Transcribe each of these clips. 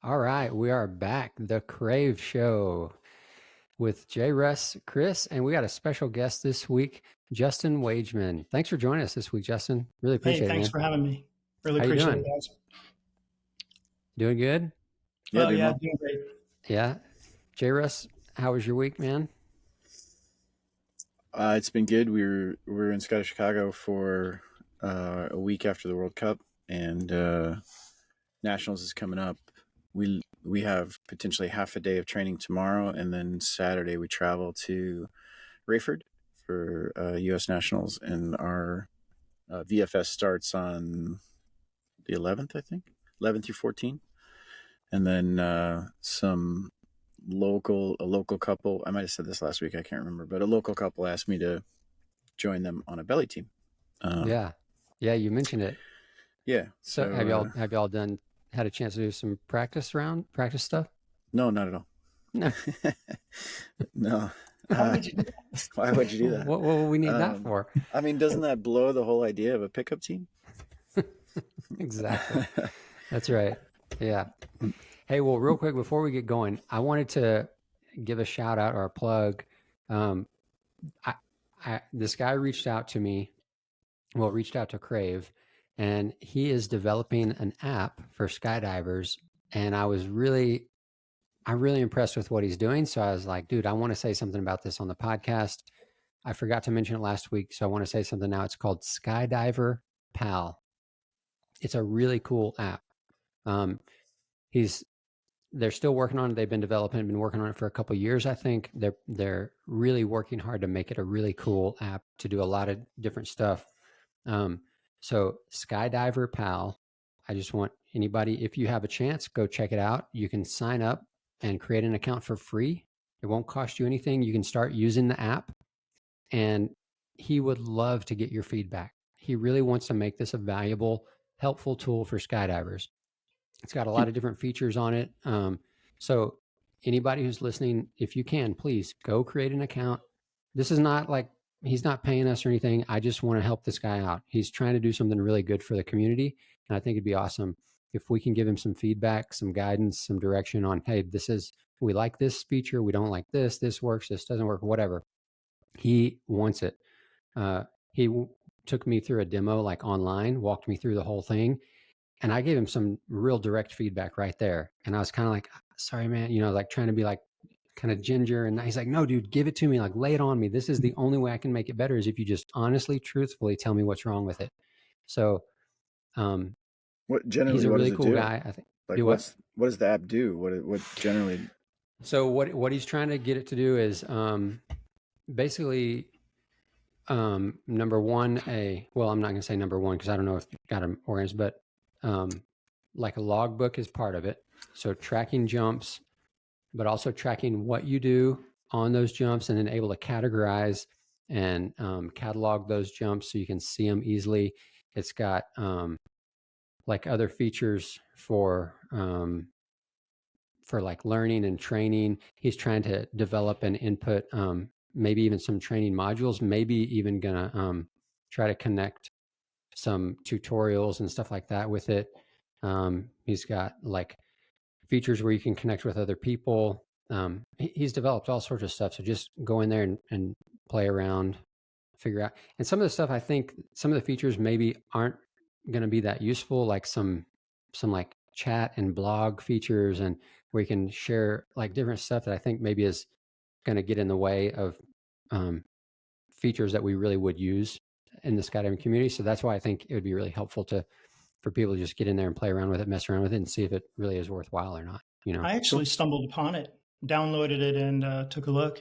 All right, we are back. The Crave Show with JRuss, Chris, and we got a special guest this week, Justin Wageman. Thanks for joining us this week, Justin. Really Hey, appreciate it, thanks man. for having me. Really How you appreciate it, doing? guys. Doing good? Yeah, Oh doing yeah, well. doing great. Yeah. JRuss, how was your week, man? It's been good. We're in Scottish Chicago for a week after the World Cup, and Nationals is coming up. We have potentially half a day of training tomorrow, and then Saturday we travel to Rayford for U.S. Nationals, and our VFS starts on the 11th, I think, 11th through 14th, and then a local couple. I might have said this last week. I can't remember, but a local couple asked me to join them on a belly team. Yeah. Yeah, you mentioned it. Yeah. So have y'all had a chance to do some practice stuff? No, not at all. No. No. Why would you do that? Why would you do that? What will we need that for? I mean, doesn't that blow the whole idea of a pickup team? Exactly. That's right. Yeah. Hey, well, real quick before we get going, I wanted to give a shout out or a plug. This guy reached out to me, reached out to Crave, and he is developing an app for skydivers. And I'm really impressed with what he's doing. So I was like, dude, I want to say something about this on the podcast. I forgot to mention it last week, so I want to say something now. It's called Skydiver Pal. It's a really cool app. They're still working on it. They've been working on it for a couple of years. I think they're really working hard to make it a really cool app to do a lot of different stuff. So Skydiver Pal, I just want anybody, if you have a chance, go check it out. You can sign up and create an account for free. It won't cost you anything. You can start using the app, and he would love to get your feedback. He really wants to make this a valuable, helpful tool for skydivers. It's got a lot of different features on it. So anybody who's listening, if you can, please go create an account. This is not like he's not paying us or anything. I just want to help this guy out. He's trying to do something really good for the community. And I think it'd be awesome if we can give him some feedback, some guidance, some direction on, hey, we like this feature. We don't like this. This works. This doesn't work, whatever. He wants it. He took me through a demo like online, walked me through the whole thing. And I gave him some real direct feedback right there. And I was kind of like, sorry, man, like trying to be like kind of ginger. And he's like, no, dude, give it to me. Like, lay it on me. This is the only way I can make it better is if you just honestly, truthfully tell me what's wrong with it. So what generally, he's a what really does it cool do? guy, I think. Like, Do what does the app do? What generally? So what he's trying to get it to do is basically number one, I'm not going to say number one because I don't know if you got them organized, but like a logbook is part of it. So tracking jumps, but also tracking what you do on those jumps, and then able to categorize and catalog those jumps so you can see them easily. It's got like other features for like learning and training. He's trying to develop and input maybe even some training modules, maybe even gonna try to connect some tutorials and stuff like that with it. He's got like features where you can connect with other people. He's developed all sorts of stuff. So just go in there and play around, figure out. And some of the stuff, I think some of the features maybe aren't going to be that useful, like some like chat and blog features, and where you can share like different stuff that I think maybe is going to get in the way of features that we really would use in the skydiving community. So that's why I think it would be really helpful for people to just get in there and play around with it, mess around with it, and see if it really is worthwhile or not. I actually stumbled upon it, downloaded it, and took a look.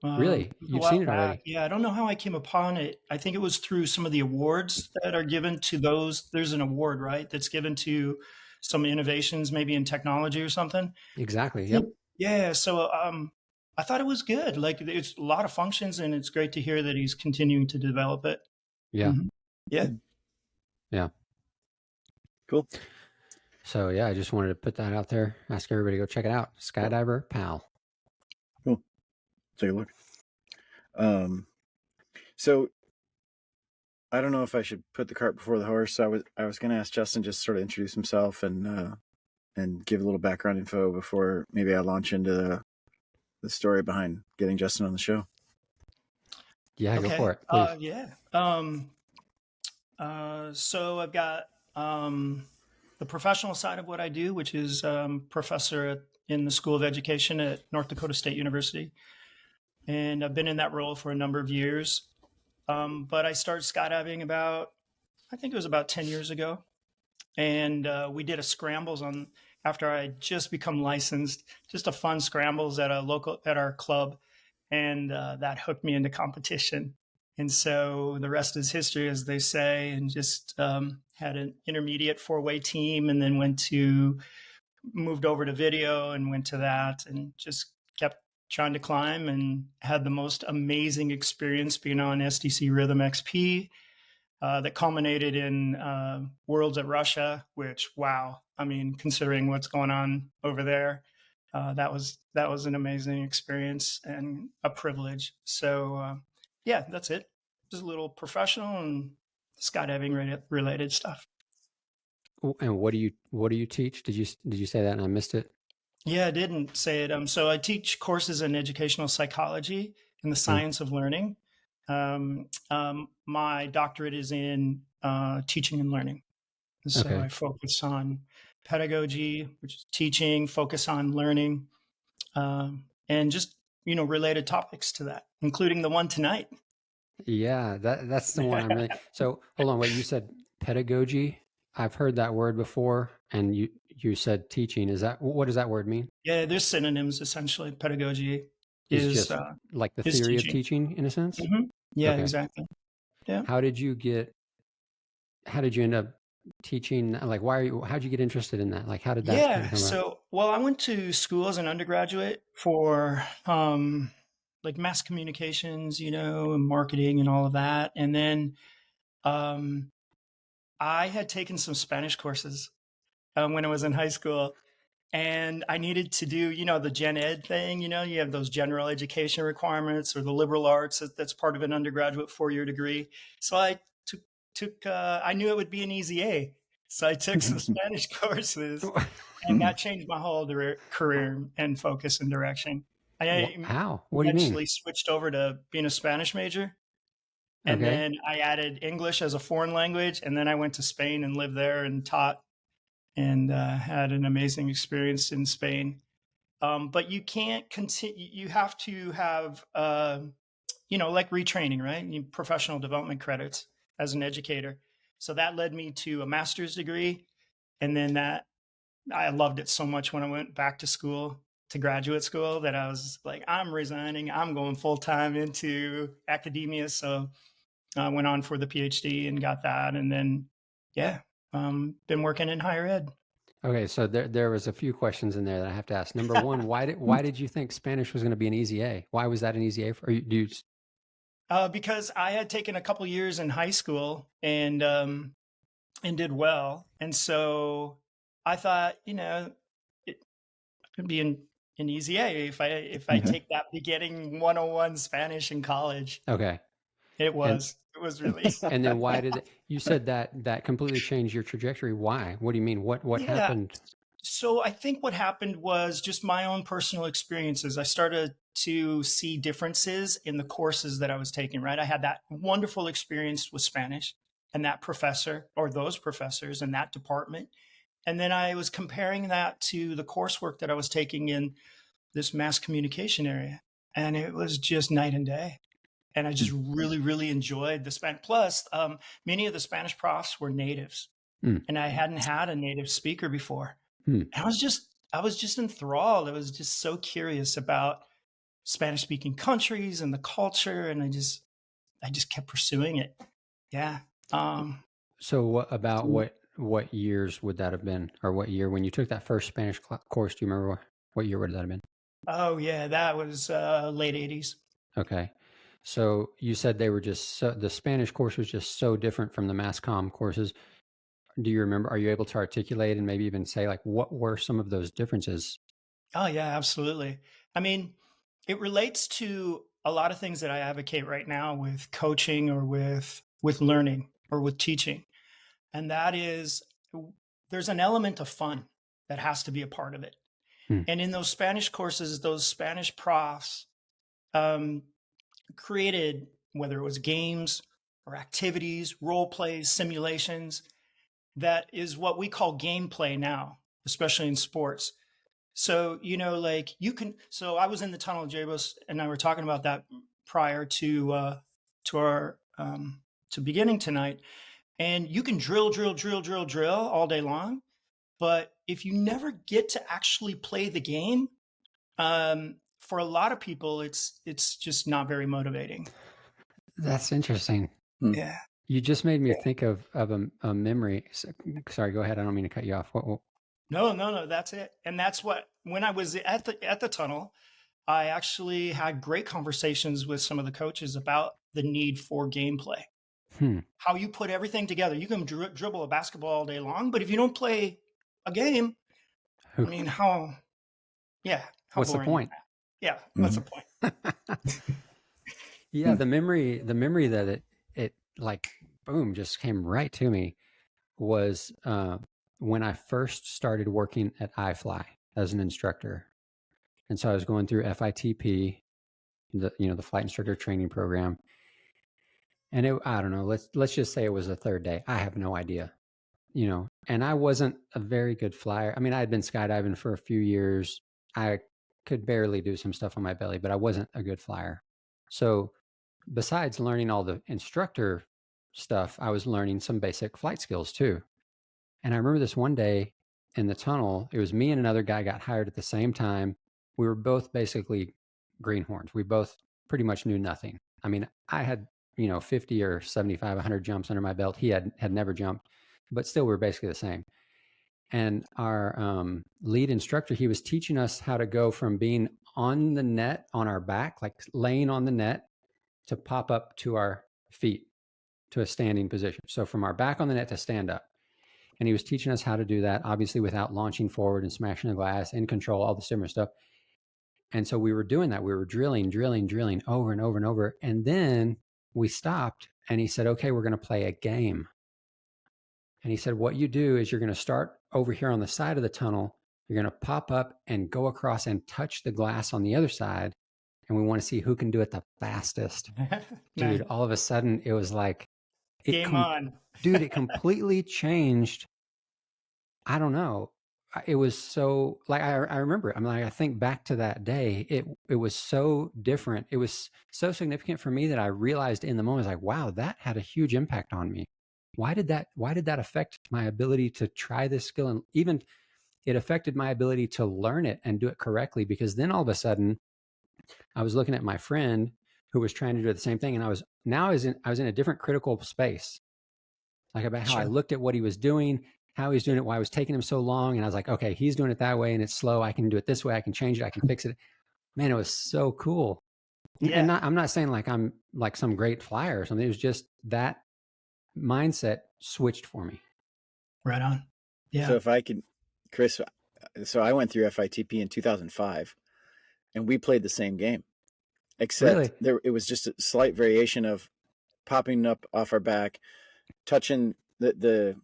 Really? You've seen it already? Yeah, I don't know how I came upon it. I think it was through some of the awards that are given to those. There's an award, right, that's given to some innovations, maybe in technology or something. Exactly. Yep. Yeah. So I thought it was good. Like, it's a lot of functions, and it's great to hear that he's continuing to develop it. Yeah. Mm-hmm. Yeah. Yeah. Cool. So yeah, I just wanted to put that out there. Ask everybody to go check it out. Skydiver Pal. Cool. Take a look. So I don't know if I should put the cart before the horse. I was going to ask Justin just sort of introduce himself and and give a little background info before maybe I launch into the story behind getting Justin on the show. Yeah, go Okay. for it, please. Yeah. So I've got the professional side of what I do, which is professor in the School of Education at North Dakota State University. And I've been in that role for a number of years. But I started skydiving I think it was about 10 years ago. And we did a scrambles after I had just become licensed, just a fun scrambles at our club. And that hooked me into competition. And so the rest is history, as they say, and just had an intermediate 4-way team, and then moved over to video and went to that, and just kept trying to climb, and had the most amazing experience being on SDC Rhythm XP that culminated in Worlds at Russia, which, wow, I mean, considering what's going on over there, that was an amazing experience and a privilege. So yeah, that's it. Just a little professional and skydiving related stuff. And what do you teach? Did you say that and I missed it? Yeah, I didn't say it. So I teach courses in educational psychology and the science of learning. My doctorate is in teaching and learning. So Okay. I focus on pedagogy, which is teaching, focus on learning, and just, related topics to that, including the one tonight. Yeah, that's the one I'm really. So hold on, wait. You said pedagogy. I've heard that word before, and you said teaching. What does that word mean? Yeah, there's synonyms essentially. Pedagogy Is is just like the is theory of teaching. teaching in a sense. Yeah, Okay. exactly. Yeah. How did you end up teaching? Like, how'd you get interested in that? Like, how did that kind Yeah. of come about? So, well, I went to school as an undergraduate for like mass communications, and marketing and all of that. And then um, I had taken some Spanish courses when I was in high school. And I needed to do, the gen ed thing. You have those general education requirements or the liberal arts that's part of an undergraduate 4-year degree. So I I knew it would be an easy A. So I took some Spanish courses, and that changed my whole career and focus and direction. I How? What do you mean? eventually switched over to being a Spanish major. And Okay. then I added English as a foreign language. And then I went to Spain and lived there and taught, and had an amazing experience in Spain. But you can't continue. You have to have, like retraining, right? Professional development credits as an educator. So that led me to a master's degree. And then I loved it so much when I went back to graduate school, that I was like, I'm resigning. I'm going full time into academia. So I went on for the PhD and got that. And then, yeah, been working in higher ed. Okay, so there was a few questions in there that I have to ask. Number one, why did you think Spanish was going to be an easy A? Why was that an easy A for you? Because I had taken a couple years in high school and did well, and so I thought, it could be an easy A if I take that beginning 101 Spanish in college. Okay, It and was really. and then why did you said that completely changed your trajectory? Why? What do you mean? What Yeah. happened? So I think what happened was just my own personal experiences. I started to see differences in the courses that I was taking, right? I had that wonderful experience with Spanish and that professor or those professors in that department. And then I was comparing that to the coursework that I was taking in this mass communication area. And it was just night and day. And I just really, really enjoyed the Spanish. Plus, many of the Spanish profs were natives, and I hadn't had a native speaker before. I was just enthralled. I was just so curious about Spanish speaking countries and the culture, and I just kept pursuing it. Yeah. So what years would that have been, or what year when you took that first Spanish course? Do you remember what year would that have been? Oh yeah, that was late 80s. Okay, so you said they were the Spanish course was just so different from the mass comm courses. Do you remember? Are you able to articulate and maybe even say like what were some of those differences? Oh yeah, absolutely. I mean, it relates to a lot of things that I advocate right now with coaching or with learning or with teaching. And that is, there's an element of fun that has to be a part of it. Hmm. And in those Spanish courses, those Spanish profs created, whether it was games or activities, role plays, simulations, that is what we call gameplay now, especially in sports. So, you know, like you can, so I was in the tunnel, JRuss, and I were talking about that prior to our, to beginning tonight. And you can drill all day long. But if you never get to actually play the game, for a lot of people, it's just not very motivating. That's interesting. Yeah. You just made me think of a memory. Sorry, go ahead. I don't mean to cut you off. No, that's it. And that's what, when I was at the tunnel, I actually had great conversations with some of the coaches about the need for gameplay. How you put everything together. You can dribble a basketball all day long, but if you don't play a game, I mean, how what's the boring point? is that? Yeah, what's the point? Yeah, the memory that it like boom just came right to me was when I first started working at iFly as an instructor. And so I was going through FITP, the flight instructor training program. And I don't know, let's just say it was the third day. I have no idea, and I wasn't a very good flyer. I mean, I had been skydiving for a few years. I could barely do some stuff on my belly, but I wasn't a good flyer. So besides learning all the instructor stuff, I was learning some basic flight skills too. And I remember this one day in the tunnel, it was me and another guy got hired at the same time. We were both basically greenhorns. We both pretty much knew nothing. I mean, I had, 50 or 75, 100 jumps under my belt. He had never jumped, but still we were basically the same. And our lead instructor, he was teaching us how to go from being on the net on our back, like laying on the net, to pop up to our feet to a standing position. So from our back on the net to stand up. And he was teaching us how to do that, obviously without launching forward and smashing the glass, in control, all the similar stuff. And so we were doing that. We were drilling over and over and over. And then we stopped and he said, okay, we're going to play a game. And he said, what you do is you're going to start over here on the side of the tunnel. You're going to pop up and go across and touch the glass on the other side. And we want to see who can do it the fastest. Dude, all of a sudden it was like, Game on. Dude, it completely changed. I don't know. It was so, like, I remember it. I'm like, I think back to that day. It was so different. It was so significant for me that I realized in the moment, I was like, wow, that had a huge impact on me. Why did that affect my ability to try this skill? And even it affected my ability to learn it and do it correctly, because then all of a sudden I was looking at my friend who was trying to do the same thing. And I was in a different critical space, like about how I looked at what he was doing, how he's doing it, why it was taking him so long. And I was like, okay, he's doing it that way and it's slow. I can do it this way. I can change it. I can fix it. Man, it was so cool. Yeah. And I'm not saying like I'm like some great flyer or something. It was just that mindset switched for me. Right on. Yeah. So if I could, Chris, so I went through FITP in 2005 and we played the same game, except it was just a slight variation of popping up off our back, touching the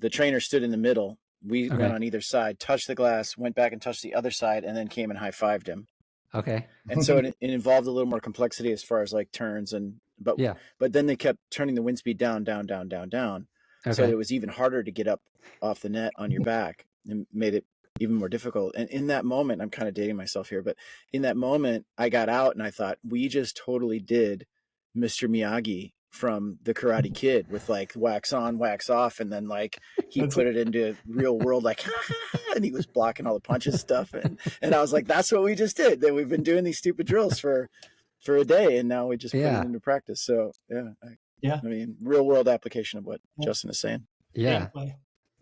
trainer stood in the middle. We went on either side, touched the glass, went back and touched the other side, and then came and high-fived him. Okay. And so it involved a little more complexity as far as like turns but then they kept turning the wind speed down. Okay. So it was even harder to get up off the net on your back and made it even more difficult. And in that moment, I'm kind of dating myself here, but in that moment I got out and I thought, we just totally did Mr. Miyagi from The Karate Kid with like wax on, wax off. And then like he put it into real world, like, and he was blocking all the punches stuff. And I was like, that's what we just did. That we've been doing these stupid drills for a day. And now we just put it into practice. So I mean, real world application of what Justin is saying. Yeah.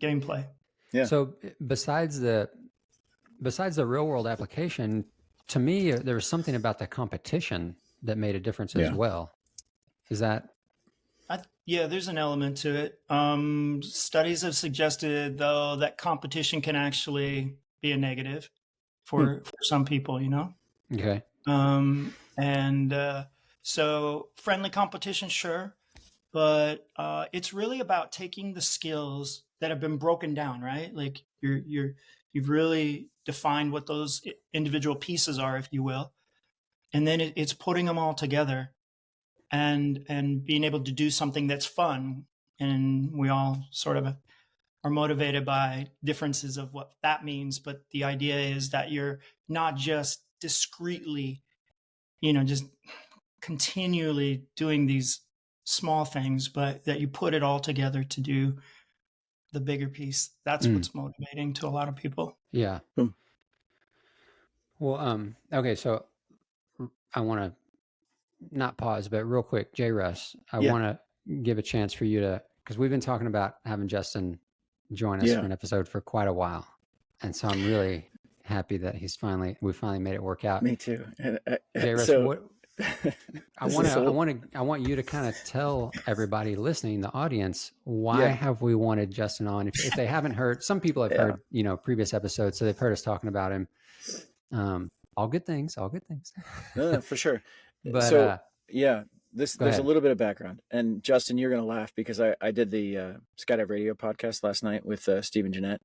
Gameplay. Yeah. So besides the real world application, to me, there was something about the competition that made a difference as well. Is that? There's an element to it. Studies have suggested, though, that competition can actually be a negative for some people, Okay. So friendly competition, sure. But it's really about taking the skills that have been broken down, right? Like you're You've really defined what those individual pieces are, if you will. And then it's putting them all together and being able to do something that's fun. And we all sort of are motivated by differences of what that means. But the idea is that you're not just discreetly, just continually doing these small things, but that you put it all together to do the bigger piece. That's what's motivating to a lot of people. Yeah. Boom. Well, okay, so I want to not pause, but real quick, JRuss, I Yeah. want to give a chance for you to, because we've been talking about having Justin join us for an episode for quite a while, and so I'm really happy that we finally made it work out. Me too. And JRuss, so what I want you to kind of tell everybody listening, the audience, why have we wanted Justin on? If they haven't heard, some people have heard, previous episodes, so they've heard us talking about him. All good things. No, for sure. But so there's ahead. a little bit of background, and Justin, you're going to laugh because I did the Skydive Radio podcast last night with Steve and Jeanette.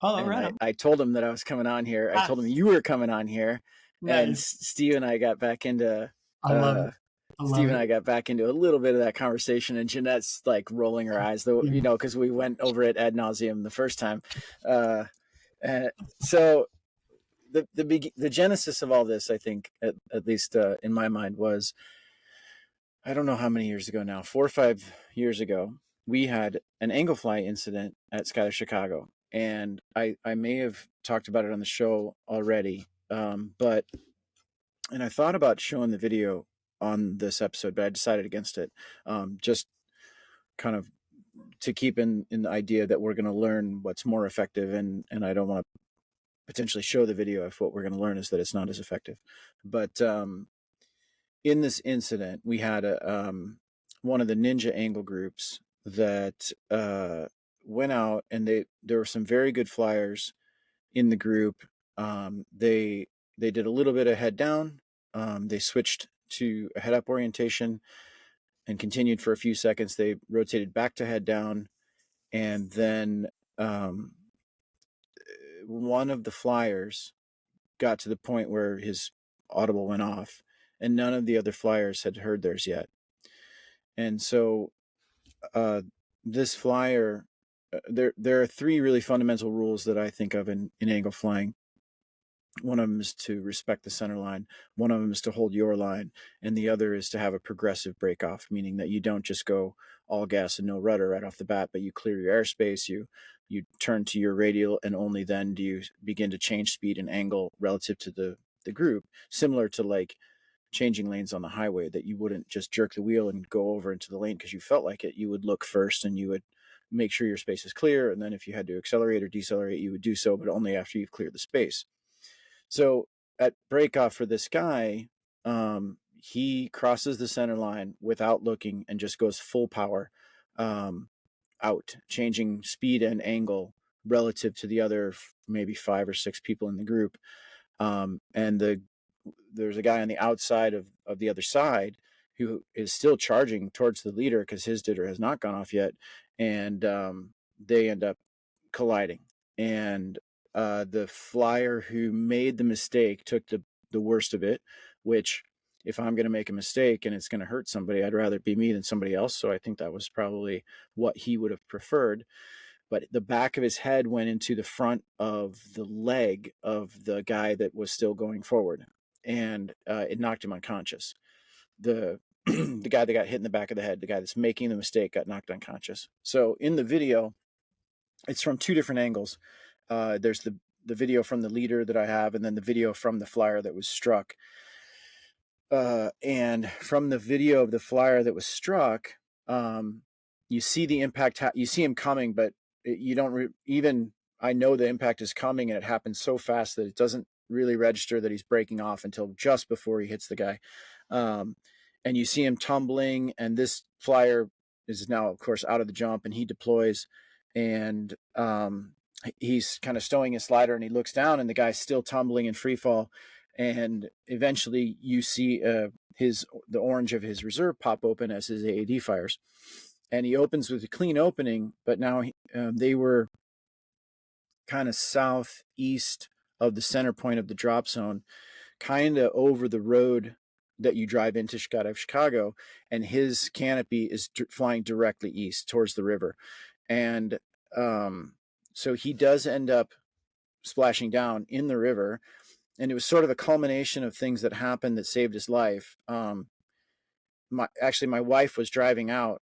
Oh, and right. I told him that I was coming on here. I told him you were coming on here, and Steve and I got back into. I love it. Steve and I got back into a little bit of that conversation, and Jeanette's like rolling her eyes, though, because we went over it ad nauseum the first time. So the genesis of all this, I think, at least in my mind, was, I don't know how many years ago now, 4 or 5 years ago, we had an angle fly incident at Skydive Chicago, and I may have talked about it on the show already, but I thought about showing the video on this episode, but I decided against it, just kind of to keep in the idea that we're going to learn what's more effective, and I don't want to potentially show the video if what we're going to learn is that it's not as effective. But in this incident, we had one of the ninja angle groups that went out, and there were some very good flyers in the group. They did a little bit of head down. They switched to a head up orientation and continued for a few seconds. They rotated back to head down, and then one of the flyers got to the point where his audible went off, and none of the other flyers had heard theirs yet. And so this flyer, there are 3 really fundamental rules that I think of in angle flying. One of them is to respect the center line. One of them is to hold your line. And the other is to have a progressive break off, meaning that you don't just go all gas and no rudder right off the bat, but you clear your airspace, you turn to your radial, and only then do you begin to change speed and angle relative to the group, similar to like changing lanes on the highway, that you wouldn't just jerk the wheel and go over into the lane because you felt like it. You would look first, and you would make sure your space is clear. And then if you had to accelerate or decelerate, you would do so, but only after you've cleared the space. So at breakoff for this guy, he crosses the center line without looking and just goes full power out, changing speed and angle relative to the other maybe 5 or 6 people in the group. And there's a guy on the outside of the other side who is still charging towards the leader because his ditter has not gone off yet. And they end up colliding. And the flyer who made the mistake took the worst of it, which, if I'm going to make a mistake and it's going to hurt somebody, I'd rather it be me than somebody else. So I think that was probably what he would have preferred. But the back of his head went into the front of the leg of the guy that was still going forward, and it knocked him unconscious. The the guy that got hit in the back of the head, the guy that's making the mistake, got knocked unconscious. So in the video, it's from 2 different angles. There's the video from the leader that I have, and then the video from the flyer that was struck. And from the video of the flyer that was struck, you see the impact. You see him coming, but you don't even. I know the impact is coming, and it happens so fast that it doesn't really register that he's breaking off until just before he hits the guy. And you see him tumbling, and this flyer is now, of course, out of the jump, and he deploys, and he's kind of stowing his slider, and he looks down, and the guy's still tumbling in free fall. And eventually you see the orange of his reserve pop open as his AAD fires. And he opens with a clean opening, but now they were kind of southeast of the center point of the drop zone, kind of over the road that you drive into Chicago, and his canopy is flying directly east towards the river. And so he does end up splashing down in the river, and it was sort of a culmination of things that happened that saved his life. My wife was driving out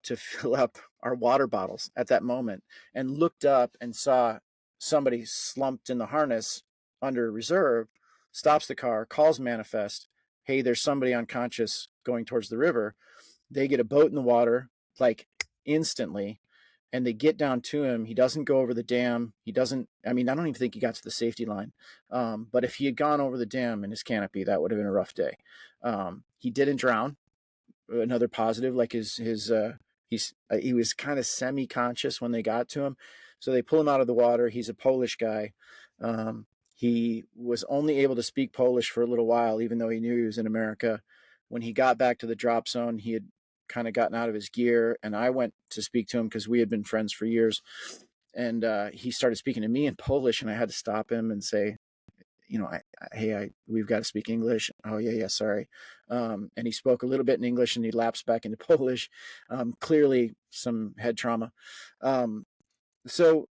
to fill up our water bottles at that moment and looked up and saw somebody slumped in the harness under reserve, stops the car, calls manifest, hey, there's somebody unconscious going towards the river. They get a boat in the water like instantly, and they get down to him. He doesn't go over the dam. He doesn't, I mean, I don't even think he got to the safety line. But if he had gone over the dam in his canopy, that would have been a rough day. He didn't drown. Another positive, like he was kind of semi-conscious when they got to him. So they pull him out of the water. He's a Polish guy. He was only able to speak Polish for a little while, even though he knew he was in America. When he got back to the drop zone, he had kind of gotten out of his gear, and I went to speak to him because we had been friends for years. And he started speaking to me in Polish, and I had to stop him and say, we've got to speak English. Oh yeah, sorry. And he spoke a little bit in English, and he lapsed back into Polish. Clearly some head trauma. So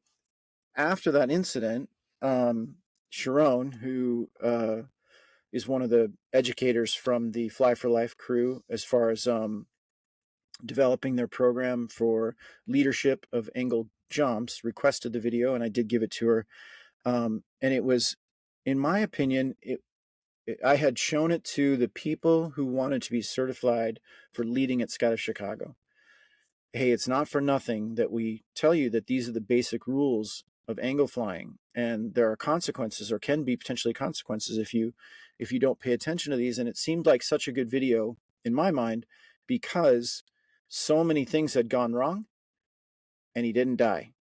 after that incident, Sharon, who is one of the educators from the Fly for Life crew, as far as developing their program for leadership of angled jumps, requested the video, and I did give it to her. And it was, in my opinion, I had shown it to the people who wanted to be certified for leading at Sky Dive Chicago. Hey, it's not for nothing that we tell you that these are the basic rules of angle flying, and there are consequences, or can be potentially consequences, if you don't pay attention to these. And it seemed like such a good video in my mind because so many things had gone wrong, and he didn't die.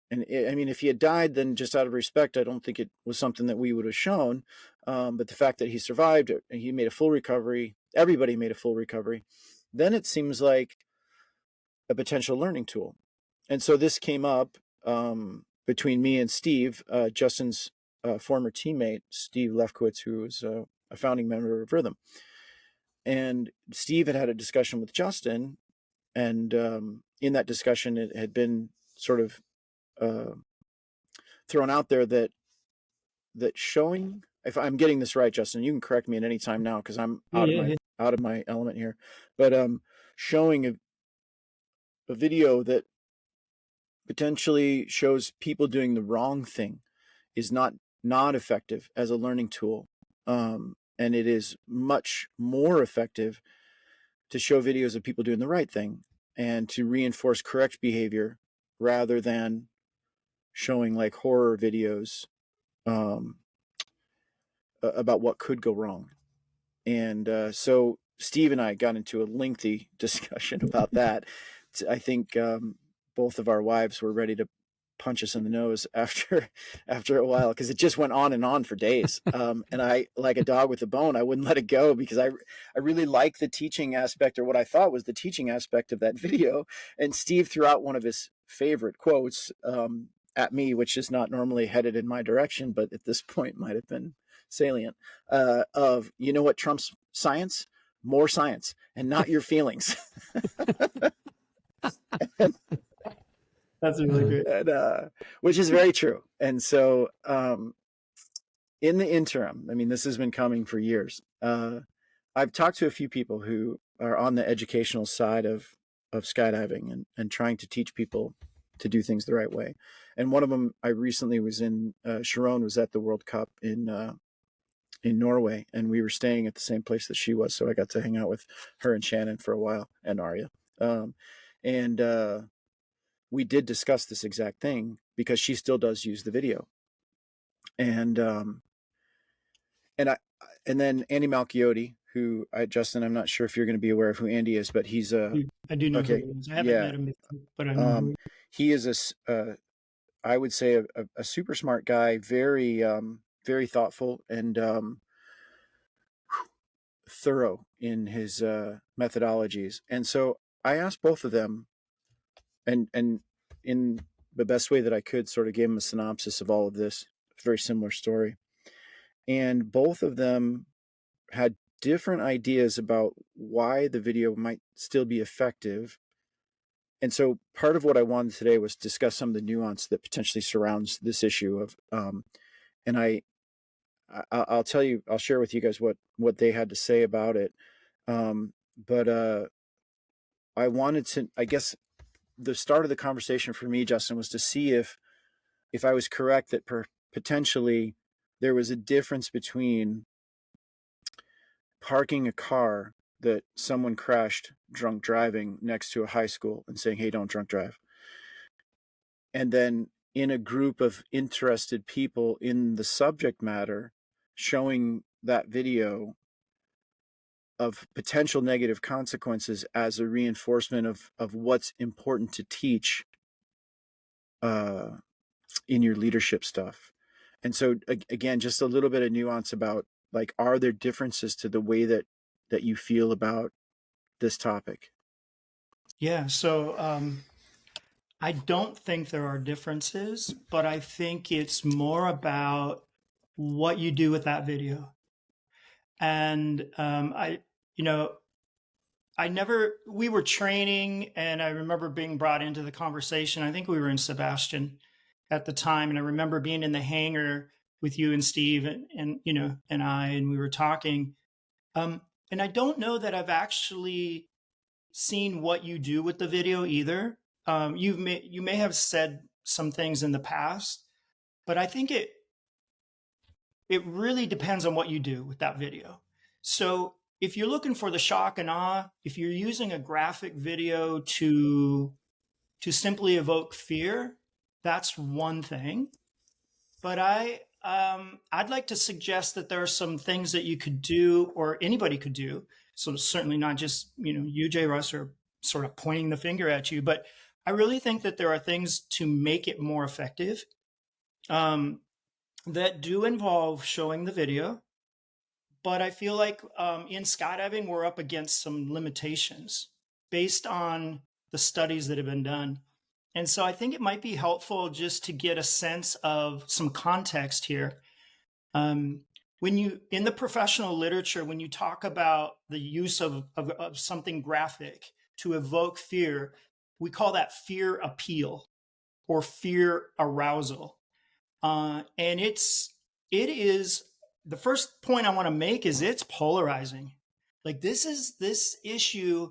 And I mean, if he had died, then just out of respect, I don't think it was something that we would have shown. But the fact that he survived, he made a full recovery, everybody made a full recovery, then it seems like a potential learning tool. And so this came up between me and Steve, Justin's former teammate, Steve Lefkowitz, who was a founding member of Rhythm. And Steve had a discussion with Justin, and in that discussion, it had been sort of thrown out there that showing, if I'm getting this right, Justin, you can correct me at any time now because I'm out of my element here, but showing a video that potentially shows people doing the wrong thing is not effective as a learning tool, and it is much more effective to show videos of people doing the right thing and to reinforce correct behavior rather than showing like horror videos about what could go wrong. And so Steve and I got into a lengthy discussion about that. I think both of our wives were ready to punch us in the nose after a while, because it just went on and on for days. And I, like a dog with a bone, I wouldn't let it go because I really like the teaching aspect, or what I thought was the teaching aspect of that video. And Steve threw out one of his favorite quotes at me, which is not normally headed in my direction, but at this point might have been salient, of, you know what trumps science? More science, and not your feelings. That's really great. And, which is very true. And so in the interim, I mean, this has been coming for years. I've talked to a few people who are on the educational side of skydiving and trying to teach people to do things the right way. And one of them, I recently was in, Sharon was at the World Cup in Norway, and we were staying at the same place that she was. So I got to hang out with her and Shannon for a while, and Arya. And we did discuss this exact thing because she still does use the video. And then Andy Malchiotti, who Justin, I'm not sure if you're going to be aware of who Andy is, but he's I do know okay, who he is. I haven't met him before, but I know who he is. He is I would say a super smart guy, very very thoughtful and thorough in his methodologies. And so I asked both of them, and in the best way that I could, sort of gave them a synopsis of all of this. Very similar story. And both of them had different ideas about why the video might still be effective. And so part of what I wanted today was discuss some of the nuance that potentially surrounds this issue of, and I'll tell you, I'll share with you guys what they had to say about it. But I wanted to, I guess the start of the conversation for me, Justin, was to see if I was correct that potentially there was a difference between parking a car that someone crashed drunk driving next to a high school and saying, hey, don't drunk drive. And then in a group of interested people in the subject matter, showing that video of potential negative consequences as a reinforcement of what's important to teach in your leadership stuff. And so again, just a little bit of nuance about, like, are there differences to the way that you feel about this topic? Yeah. So I don't think there are differences, but I think it's more about what you do with that video. And we were training, and I remember being brought into the conversation. I think we were in Sebastian at the time. And I remember being in the hangar with you and Steve and we were talking. And I don't know that I've actually seen what you do with the video either. You may have said some things in the past, but I think it really depends on what you do with that video. So if you're looking for the shock and awe, if you're using a graphic video to simply evoke fear, that's one thing. But I'd like to suggest that there are some things that you could do, or anybody could do. So certainly not just you, JRuss, are sort of pointing the finger at you, but I really think that there are things to make it more effective that do involve showing the video. But I feel like in skydiving, we're up against some limitations based on the studies that have been done. And so I think it might be helpful just to get a sense of some context here. When you, in the professional literature, when you talk about the use of something graphic to evoke fear, we call that fear appeal or fear arousal. And it is, the first point I want to make is it's polarizing. Like this issue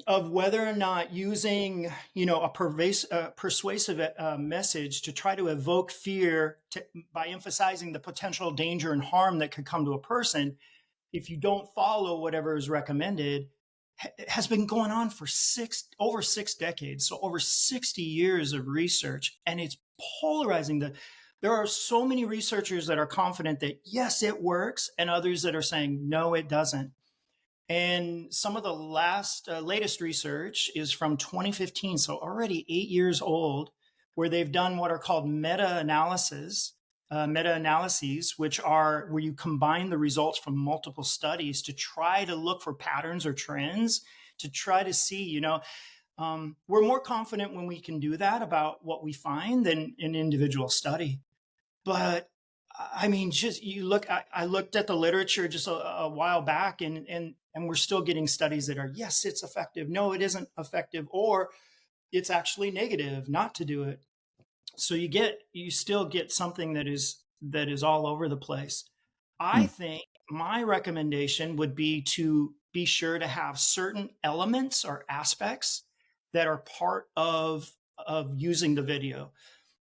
of whether or not using, a persuasive message to try to evoke fear by emphasizing the potential danger and harm that could come to a person if you don't follow whatever is recommended, has been going on for over 6 decades. So over 60 years of research, and it's polarizing. There are so many researchers that are confident that yes, it works, and others that are saying no, it doesn't. And some of the latest research is from 2015, so already 8 years old, where they've done what are called meta-analyses, which are where you combine the results from multiple studies to try to look for patterns or trends, to try to see, we're more confident when we can do that about what we find than an individual study. But I mean, just you look, I looked at the literature just a while back, and we're still getting studies that are, yes, it's effective. No, it isn't effective, or it's actually negative not to do it. So you still get something that is all over the place. I think my recommendation would be to be sure to have certain elements or aspects that are part of using the video.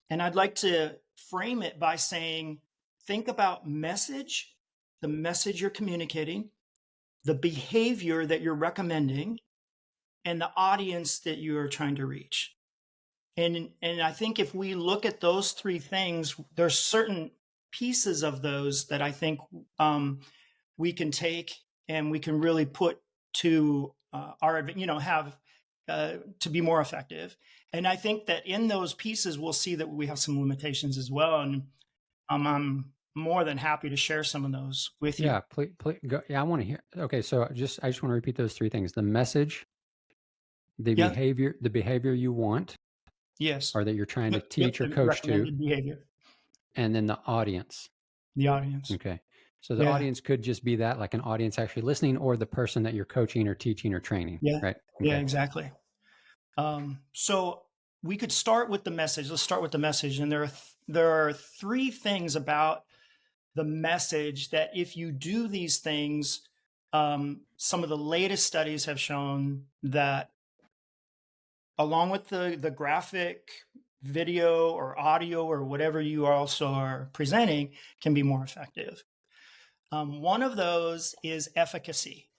And I'd like to frame it by saying, think about the message you're communicating, the behavior that you're recommending, and the audience that you are trying to reach. And I think if we look at those three things, there's certain pieces of those that I think we can take and we can really put to to be more effective. And I think that in those pieces, we'll see that we have some limitations as well. And I'm more than happy to share some of those with you. Yeah, please go. Yeah, I want to hear. Okay, so I just want to repeat those three things: the message, the behavior you want, Yes. or that you're trying to Yep. Yep. teach or The coach to, recommended behavior. and then the audience. The audience. Okay. So the Yeah. audience could just be that, like an audience actually listening, or the person that you're coaching or teaching or training, Yeah. right? Yeah, Okay. exactly. So we could start with the message. Let's start with the message. And there are three things about the message that if you do these things, some of the latest studies have shown that along with the graphic video or audio or whatever you also are presenting can be more effective. One of those is efficacy.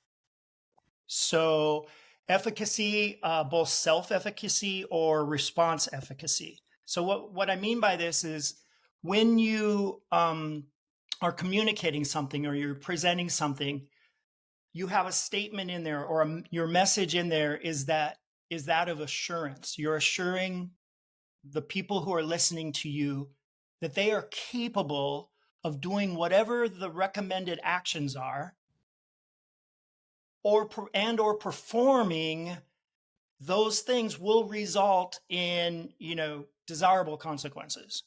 So efficacy, both self-efficacy or response efficacy. So what I mean by this is when you are communicating something or you're presenting something, you have a statement in there or your message in there is that of assurance. You're assuring the people who are listening to you that they are capable of doing whatever the recommended actions are or performing those things will result in desirable consequences.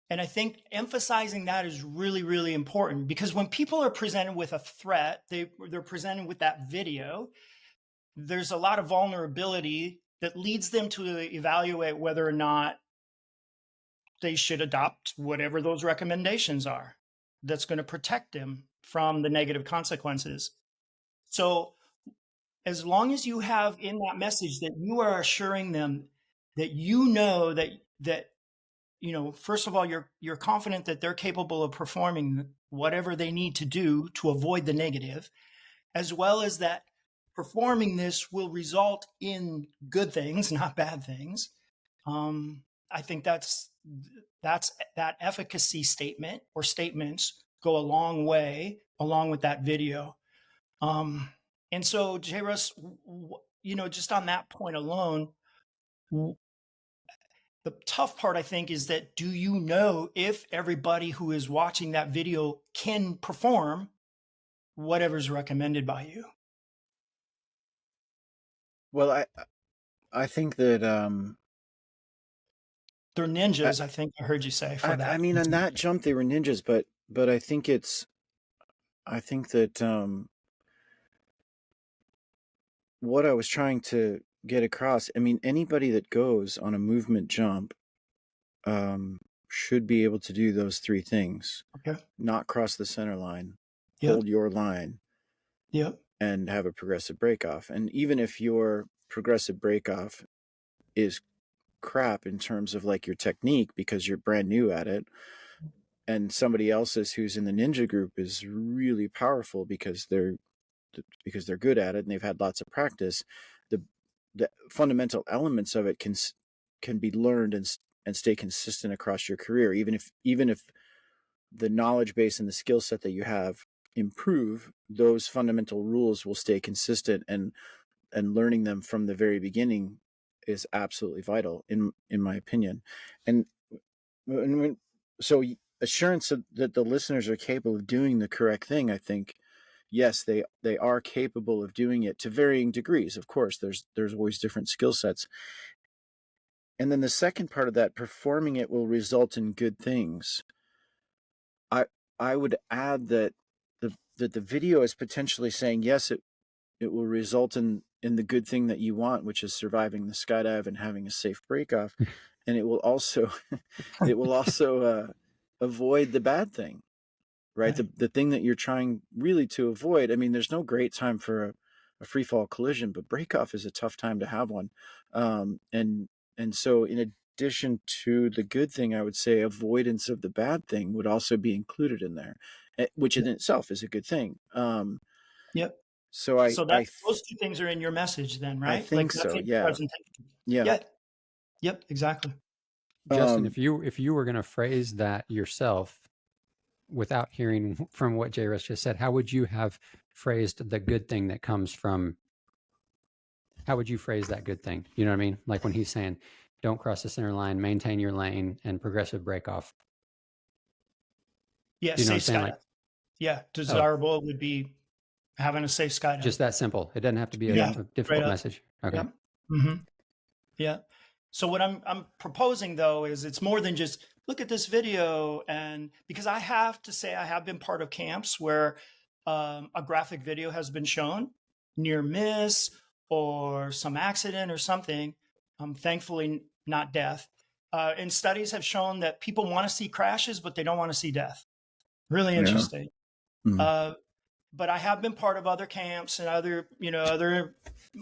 And I think emphasizing that is really, really important, because when people are presented with a threat, they're presented with that video, there's a lot of vulnerability that leads them to evaluate whether or not they should adopt whatever those recommendations are that's going to protect them from the negative consequences. So as long as you have in that message that you are assuring them that first of all, you're confident that they're capable of performing whatever they need to do to avoid the negative, as well as that performing this will result in good things, not bad things. I think that efficacy statement or statements go a long way along with that video. And so, JRuss, just on that point alone, the tough part, I think, is that do you know if everybody who is watching that video can perform whatever's recommended by you? Well, I think that They're ninjas, I think I heard you say for that. I mean, on that jump they were ninjas, but I think that what I was trying to get across, I mean, anybody that goes on a movement jump should be able to do those three things. Okay. Not cross the center line, Yep. hold your line, Yep. and have a progressive break off. And even if your progressive break off is crap in terms of like your technique because you're brand new at it, and somebody else's who's in the ninja group is really powerful because they're good at it and they've had lots of practice, the fundamental elements of it can be learned and stay consistent across your career, even if the knowledge base and the skill set that you have improve, those fundamental rules will stay consistent, and learning them from the very beginning is absolutely vital in my opinion. And so assurance that the listeners are capable of doing the correct thing, I think, yes, they are capable of doing it to varying degrees. Of course, there's always different skill sets. And then the second part of that, performing it will result in good things. I would add that the video is potentially saying, yes, it will result in the good thing that you want, which is surviving the skydive and having a safe break off. And it will also avoid the bad thing, right? The thing that you're trying really to avoid. I mean, there's no great time for a free fall collision, but break off is a tough time to have one. And so in addition to the good thing, I would say avoidance of the bad thing would also be included in there, which in itself is a good thing. Yep. So those two things are in your message then, right? I think so. Yeah. Presentation. Yeah. Yep. Exactly. Justin, if you were going to phrase that yourself without hearing from what JRuss just said, how would you have phrased the good thing that comes from? How would you phrase that good thing? You know what I mean? Like when he's saying, "Don't cross the center line, maintain your lane, and progressive break off." Yeah. You know what I'm Safe saying? skydive. Like, yeah. Desirable would be having a safe skydive. just that simple. It doesn't have to be a difficult message. Okay. Yeah. Mm-hmm. Yeah. So what I'm proposing though is it's more than just look at this video, and because I have to say I have been part of camps where a graphic video has been shown, near miss or some accident or something. Thankfully, not death. And studies have shown that people want to see crashes, but they don't want to see death. Really Yeah. interesting. Mm. But I have been part of other camps and other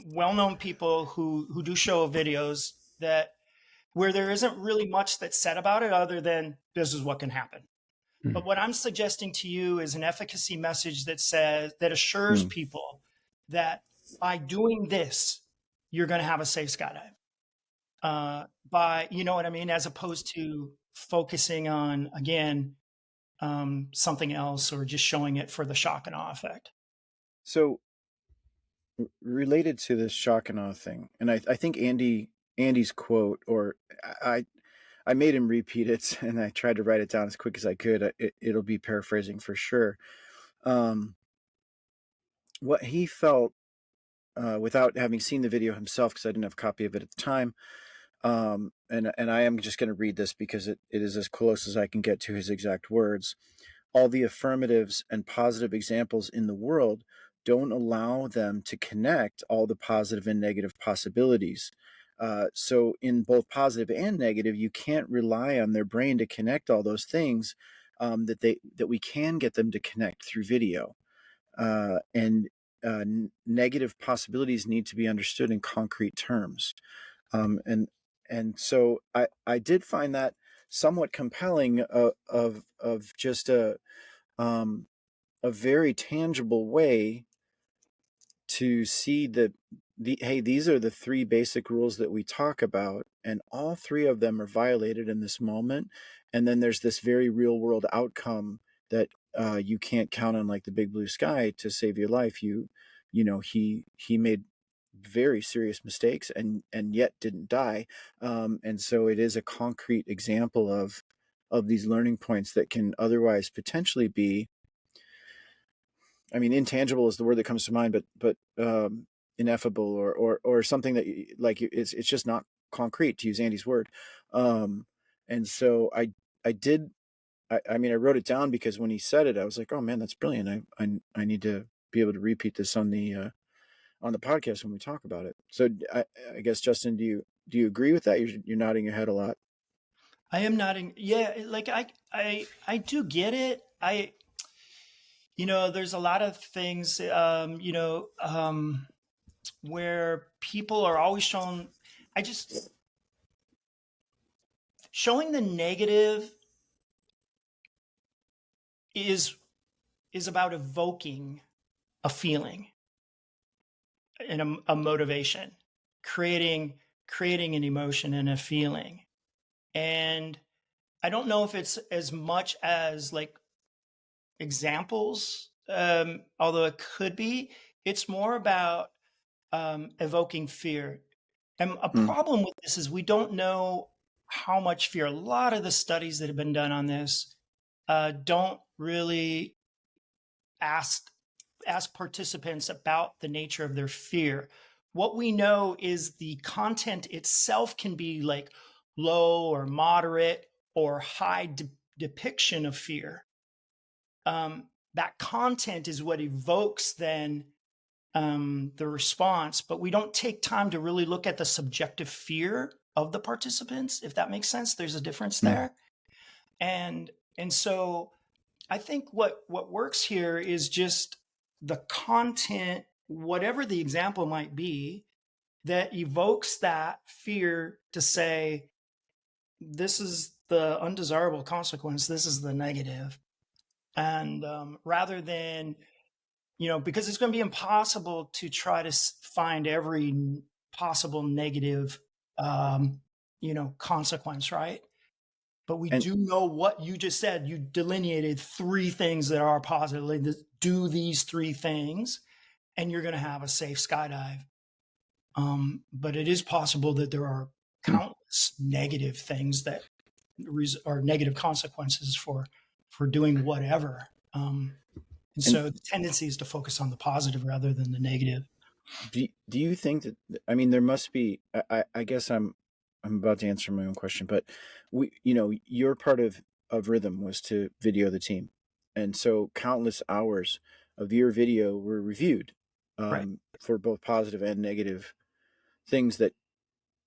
well-known people who do show videos that where there isn't really much that's said about it other than this is what can happen. Mm. But what I'm suggesting to you is an efficacy message that assures Mm. people that by doing this, you're going to have a safe skydive. You know what I mean? As opposed to focusing on, again, something else or just showing it for the shock and awe effect. So related to this shock and awe thing, and I think Andy's quote, or I made him repeat it, and I tried to write it down as quick as I could. It'll be paraphrasing for sure. What he felt without having seen the video himself, because I didn't have a copy of it at the time. And I am just going to read this because it is as close as I can get to his exact words. All the affirmatives and positive examples in the world don't allow them to connect all the positive and negative possibilities. So in both positive and negative, you can't rely on their brain to connect all those things that we can get them to connect through video. Negative possibilities need to be understood in concrete terms. And so I did find that somewhat compelling of just a very tangible way to see that hey, these are the three basic rules that we talk about, and all three of them are violated in this moment. And then there's this very real world outcome that you can't count on, like the big blue sky to save your life. He made very serious mistakes and yet didn't die. And so it is a concrete example of these learning points that can otherwise potentially be, I mean, intangible is the word that comes to mind, but ineffable or something that like it's just not concrete, to use Andy's word. And so I did. I mean, I wrote it down because when he said it, I was like, oh man, that's brilliant. I need to be able to repeat this on the podcast when we talk about it. So I guess, Justin, do you agree with that? You're nodding your head a lot. I am nodding. Yeah, like I do get it. There's a lot of things, where people are always shown. Showing the negative is about evoking a feeling and a motivation, creating an emotion and a feeling. And I don't know if it's as much as like examples, although it could be. It's more about evoking fear. And a problem with this is we don't know how much fear. A lot of the studies that have been done on this don't really ask participants about the nature of their fear. What we know is the content itself can be like low or moderate or high depiction of fear. That content is what evokes then the response, but we don't take time to really look at the subjective fear of the participants, if that makes sense. There's a difference there. And so I think what works here is just the content, whatever the example might be, that evokes that fear to say, this is the undesirable consequence, this is the negative. And rather than, because it's going to be impossible to try to find every possible negative, consequence, right? But we do know what you just said. You delineated three things that are positive. Like, do these three things, and you're going to have a safe skydive. But it is possible that there are countless negative things that are negative consequences for doing whatever. And so the tendency is to focus on the positive rather than the negative. Do you think that, I mean, there must be, I guess I'm about to answer my own question, but your part of Rhythm was to video the team, and so countless hours of your video were reviewed Right. for both positive and negative things that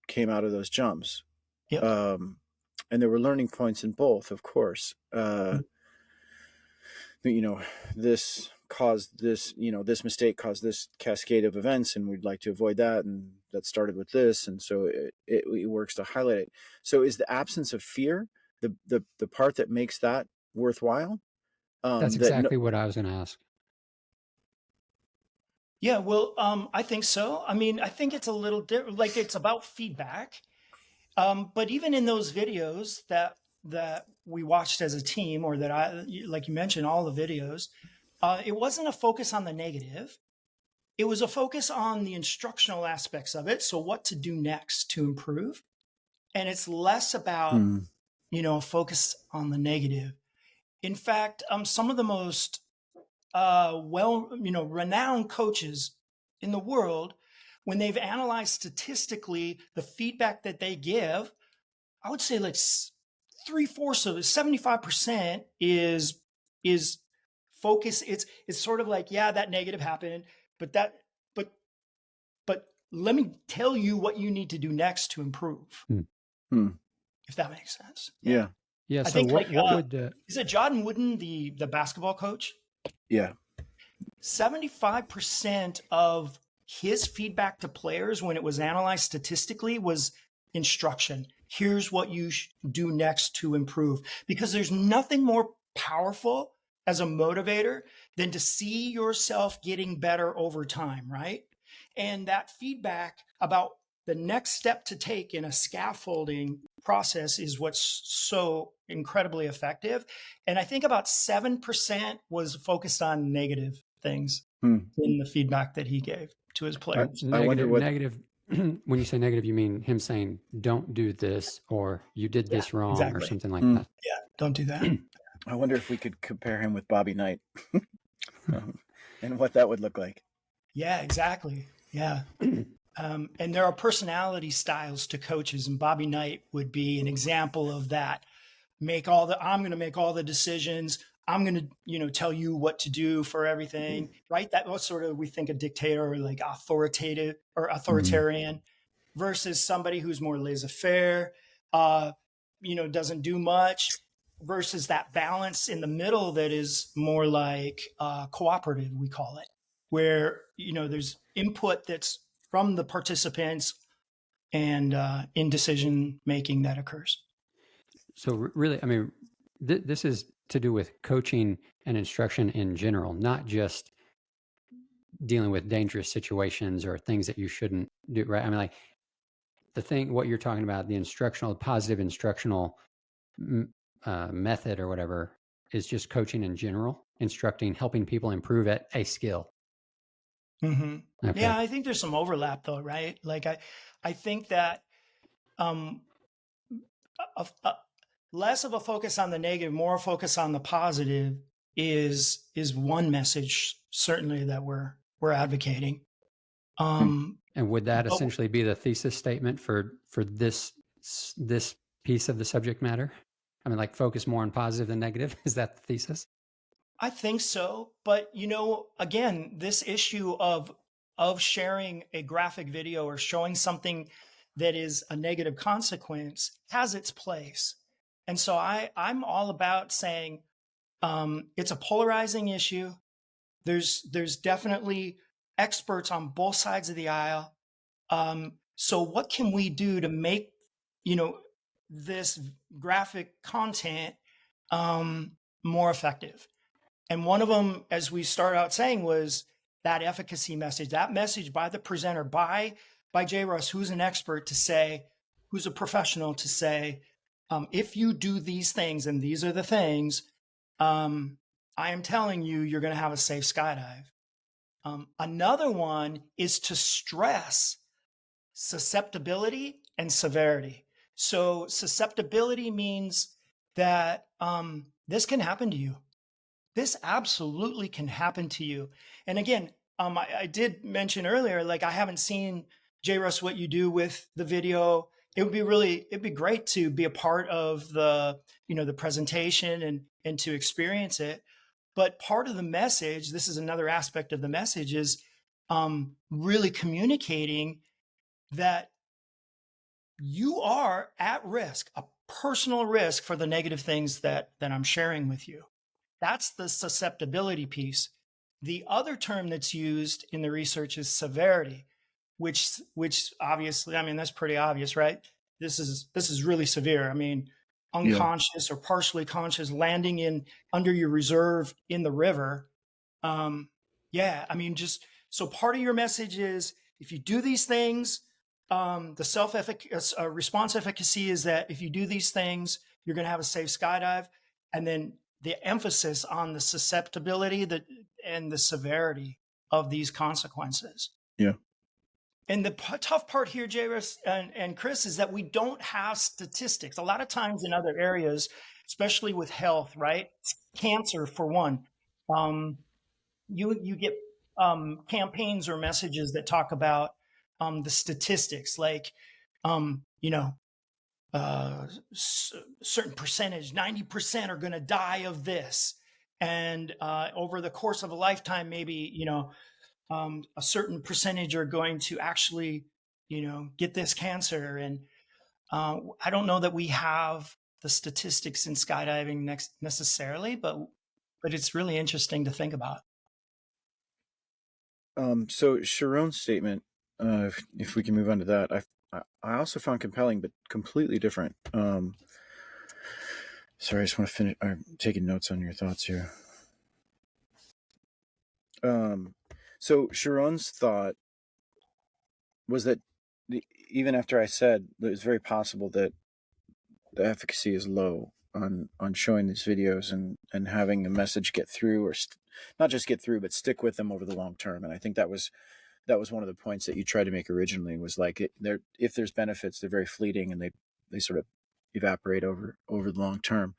came out of those jumps. Yep. And there were learning points in both, of course. This caused this, this mistake caused this cascade of events, and we'd like to avoid that. And that started with this. And so it works to highlight it. So is the absence of fear the part that makes that worthwhile? That's exactly what I was going to ask. Yeah, well, I think so. I mean, I think it's a little different. Like, it's about feedback. But even in those videos that we watched as a team, or that like you mentioned, all the videos, it wasn't a focus on the negative. It was a focus on the instructional aspects of it. So what to do next to improve. And it's less about, focus on the negative. In fact, some of the most renowned coaches in the world, when they've analyzed statistically the feedback that they give, I would say like 3/4 of it, 75% is focus. It's sort of like, yeah, that negative happened, but let me tell you what you need to do next to improve. If that makes sense. Yeah. Yeah. I So think what would is it Jordan Wooden, the basketball coach? Yeah. 75% of his feedback to players when it was analyzed statistically was instruction. Here's what you do next to improve. Because there's nothing more powerful as a motivator than to see yourself getting better over time, right? And that feedback about the next step to take in a scaffolding process is what's so incredibly effective. And I think about 7% was focused on negative things in the feedback that he gave to his players. I wonder what negative. When you say negative, you mean him saying, "Don't do this," or "You did this wrong," exactly. or something like that. Yeah, don't do that. I wonder if we could compare him with Bobby Knight and what that would look like. Yeah, exactly. Yeah. And there are personality styles to coaches, and Bobby Knight would be an example of that. I'm going to make all the decisions. I'm going to, tell you what to do for everything, right? That was sort of, we think a dictator, or like authoritative or authoritarian, versus somebody who's more laissez-faire, doesn't do much, versus that balance in the middle that is more like cooperative, we call it, where, there's input that's from the participants and in decision making that occurs. So really, I mean, this is to do with coaching and instruction in general, not just dealing with dangerous situations or things that you shouldn't do, right? I mean, like what you're talking about, the positive instructional method or whatever, is just coaching in general, instructing, helping people improve at a skill. Okay. Yeah, I think there's some overlap though, right? Like I think that less of a focus on the negative, more focus on the positive is one message certainly that we're advocating. And would that essentially be the thesis statement for this piece of the subject matter? I mean, like, focus more on positive than negative. Is that the thesis? I think so. But, again, this issue of sharing a graphic video or showing something that is a negative consequence has its place. And so I'm all about saying it's a polarizing issue. There's definitely experts on both sides of the aisle. So what can we do to make, this graphic content more effective? And one of them, as we start out saying, was that efficacy message, that message by the presenter, by JRuss, who's an expert, to say, who's a professional, to say, if you do these things, and these are the things, I am telling you, you're going to have a safe skydive. Another one is to stress susceptibility and severity. So susceptibility means that this can happen to you. This absolutely can happen to you. And again, I did mention earlier, like, I haven't seen, JRuss, what you do with the video. it'd be great to be a part of the presentation and to experience it. But part of the message, this is another aspect of the message, is really communicating that you are at risk, a personal risk for the negative things that I'm sharing with you. That's the susceptibility piece. The other term that's used in the research is severity, which obviously, I mean, that's pretty obvious, right? This is really severe. I mean, Yeah. unconscious or partially conscious, landing in under your reserve in the river. Yeah, I mean, just so part of your message is if you do these things, the response efficacy is that if you do these things, you're going to have a safe skydive, and then the emphasis on the susceptibility and the severity of these consequences. Yeah. And the tough part here, JRuss and Chris, is that we don't have statistics. A lot of times in other areas, especially with health, right? Cancer, for one, you get campaigns or messages that talk about the statistics, like you know, certain percentage, 90% are going to die of this, and over the course of a lifetime, maybe a certain percentage are going to actually get this cancer. And I don't know that we have the statistics in skydiving necessarily, but it's really interesting to think about. So Sharon's statement, if we can move on to that, I also found compelling, but completely different. Sorry, I just want to finish. I'm taking notes on your thoughts here. So Sharon's thought was that even after I said that it's very possible that the efficacy is low on showing these videos and having a message get through, or not just get through, but stick with them over the long term. And I think that was one of the points that you tried to make originally, was like if there's benefits, they're very fleeting and they sort of evaporate over the long term.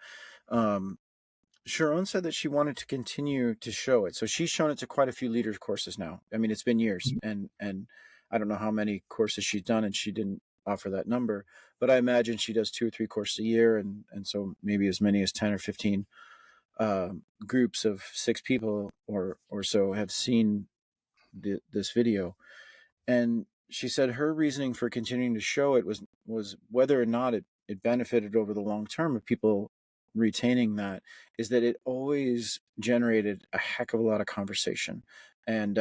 Sharon said that she wanted to continue to show it. So she's shown it to quite a few leaders courses now. I mean, it's been years, and I don't know how many courses she's done, and she didn't offer that number, but I imagine she does 2 or 3 courses a year. And so maybe as many as 10 or 15 groups of 6 people or so have seen this video. And she said her reasoning for continuing to show it was whether or not it benefited over the long term of people retaining that, is that it always generated a heck of a lot of conversation. And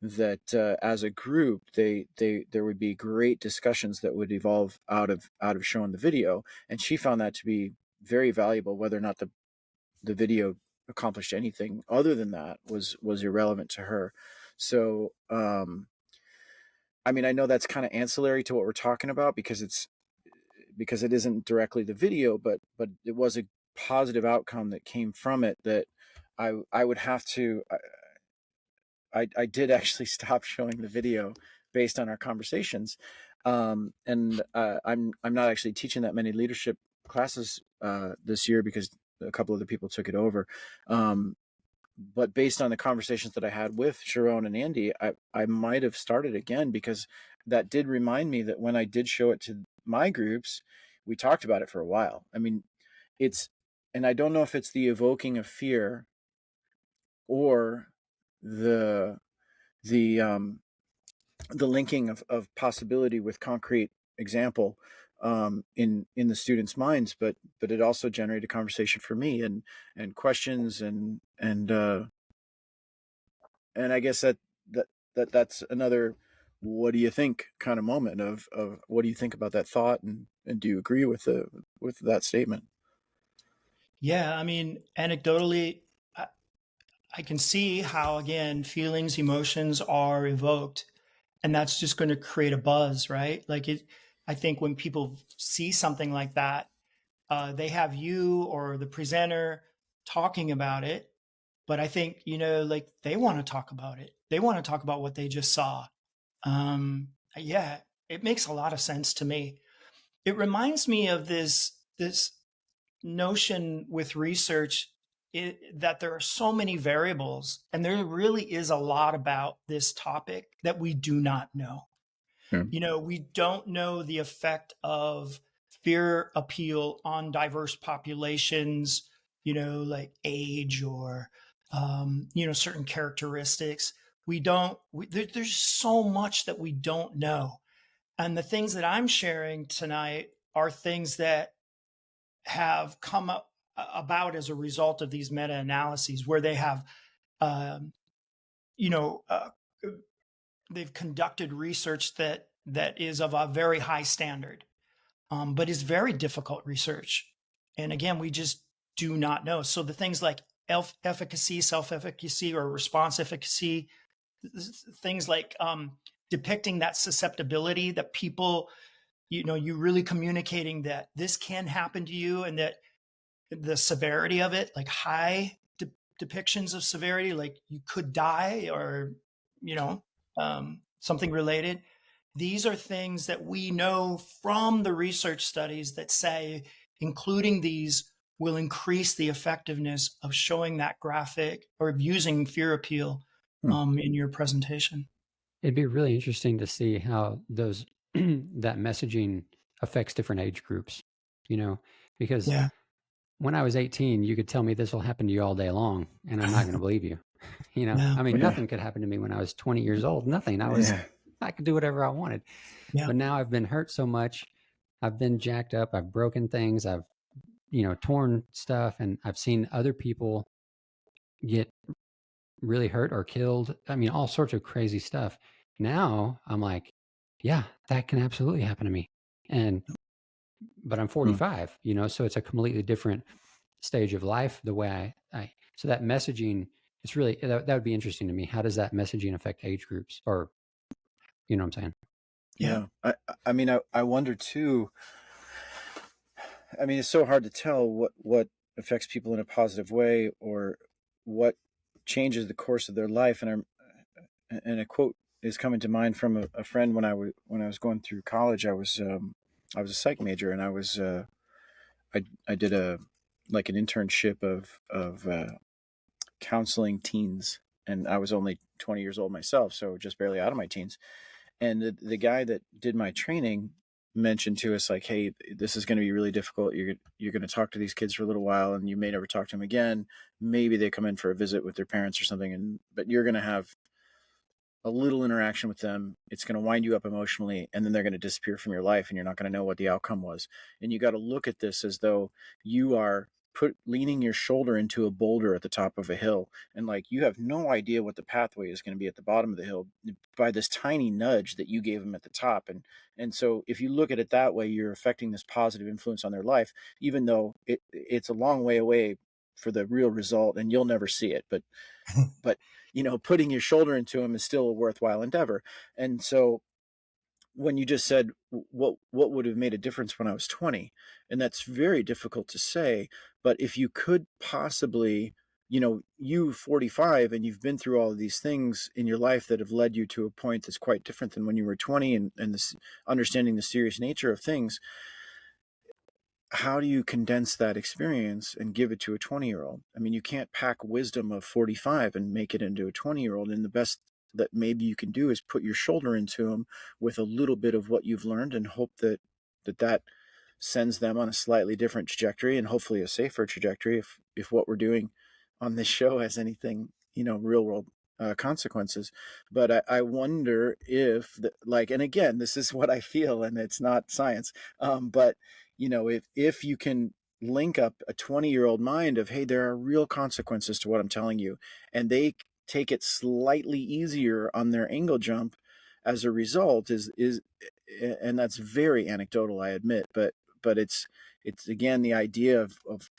that as a group, there would be great discussions that would evolve out of showing the video. And she found that to be very valuable. Whether or not the video accomplished anything other than that was irrelevant to her. So I mean, I know that's kind of ancillary to what we're talking about, because it isn't directly the video, but it was a positive outcome that came from it, that I would have to, I did actually stop showing the video based on our conversations. And I'm not actually teaching that many leadership classes this year, because a couple of the people took it over. But based on the conversations that I had with Sharon and Andy, I might have started again, because that did remind me that when I did show it to my groups, we talked about it for a while. I mean, and I don't know if it's the evoking of fear or the linking of possibility with concrete example in the students' minds, but it also generated conversation for me, and questions, and I guess that's another what do you think kind of moment of what do you think about that thought, and do you agree with that statement? Yeah, I mean, anecdotally, I can see how, again, feelings, emotions are evoked, and that's just going to create a buzz, right? I think when people see something like that, they have you or the presenter talking about it, but I think, like, they want to talk about it. They want to talk about what they just saw. Yeah, it makes a lot of sense to me. It reminds me of this notion with research, that there are so many variables, and there really is a lot about this topic that we do not know. Yeah. We don't know the effect of fear appeal on diverse populations, like age or, certain characteristics. There's so much that we don't know. And the things that I'm sharing tonight are things that have come up about as a result of these meta-analyses where they have, um, you know, uh, they've conducted research that is of a very high standard, but is very difficult research. And again, we just do not know. So the things like efficacy, self-efficacy, or response efficacy, things like depicting that susceptibility that people, you really communicating that this can happen to you and that the severity of it, like high depictions of severity, like you could die or, something related. These are things that we know from the research studies that say including these will increase the effectiveness of showing that graphic or of using fear appeal in your presentation. It'd be really interesting to see how those that messaging affects different age groups, because Yeah. when I was 18, you could tell me this will happen to you all day long, and I'm not going to believe you. Yeah. I mean, Yeah. nothing could happen to me when I was 20 years old. Nothing. Yeah. I could do whatever I wanted. Yeah. But now I've been hurt so much. I've been jacked up. I've broken things. I've, torn stuff, and I've seen other people get really hurt or killed. I mean, all sorts of crazy stuff. Now I'm like, yeah, that can absolutely happen to me. But I'm 45, so it's a completely different stage of life. The way so that messaging, it's really, that would be interesting to me. How does that messaging affect age groups, or, what I'm saying? Yeah. I mean, I wonder too. I mean, it's so hard to tell what affects people in a positive way or what changes the course of their life. And a quote is coming to mind from a friend when I was going through college. I was a psych major, and I did an internship of counseling teens, and I was only 20 years old myself, so just barely out of my teens. And the guy that did my training mentioned to us, like, hey, this is going to be really difficult. You're going to talk to these kids for a little while, and you may never talk to them again. Maybe they come in for a visit with their parents or something, but you're going to have a little interaction with them. It's going to wind you up emotionally, and then they're going to disappear from your life, and you're not going to know what the outcome was. And you got to look at this as though you are leaning your shoulder into a boulder at the top of a hill, and like you have no idea what the pathway is going to be at the bottom of the hill by this tiny nudge that you gave them at the top. And so if you look at it that way, you're affecting this positive influence on their life, even though it's a long way away for the real result, and you'll never see it. But putting your shoulder into them is still a worthwhile endeavor. And so when you just said what would have made a difference when I was 20, and that's very difficult to say, but if you could possibly, you 45 and you've been through all of these things in your life that have led you to a point that's quite different than when you were 20, and this understanding the serious nature of things, how do you condense that experience and give it to a 20-year-old? I mean, you can't pack wisdom of 45 and make it into a 20-year-old. And the best that maybe you can do is put your shoulder into them with a little bit of what you've learned, and hope that sends them on a slightly different trajectory, and hopefully a safer trajectory if what we're doing on this show has anything, real world consequences. But I wonder if and again, this is what I feel, and it's not science, but if you can link up a 20-year-old mind of, hey, there are real consequences to what I'm telling you, and they take it slightly easier on their angle jump as a result, is and that's very anecdotal, I admit, but it's again the idea of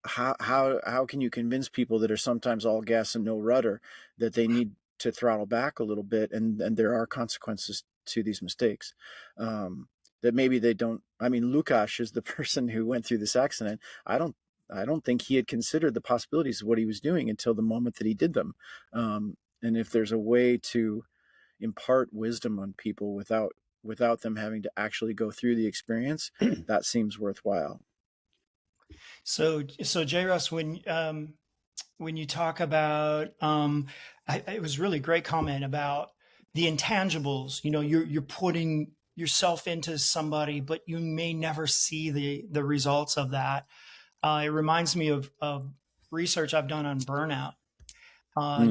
how can you convince people that are sometimes all gas and no rudder that they need to throttle back a little bit, and there are consequences to these mistakes, that maybe they don't. I mean, Lukash is the person who went through this accident. I don't think he had considered the possibilities of what he was doing until the moment that he did them. And if there's a way to impart wisdom on people without them having to actually go through the experience, that seems worthwhile. So JRuss, when you talk about, it was really great comment about the intangibles. You're putting yourself into somebody, but you may never see the results of that. It reminds me of research I've done on burnout.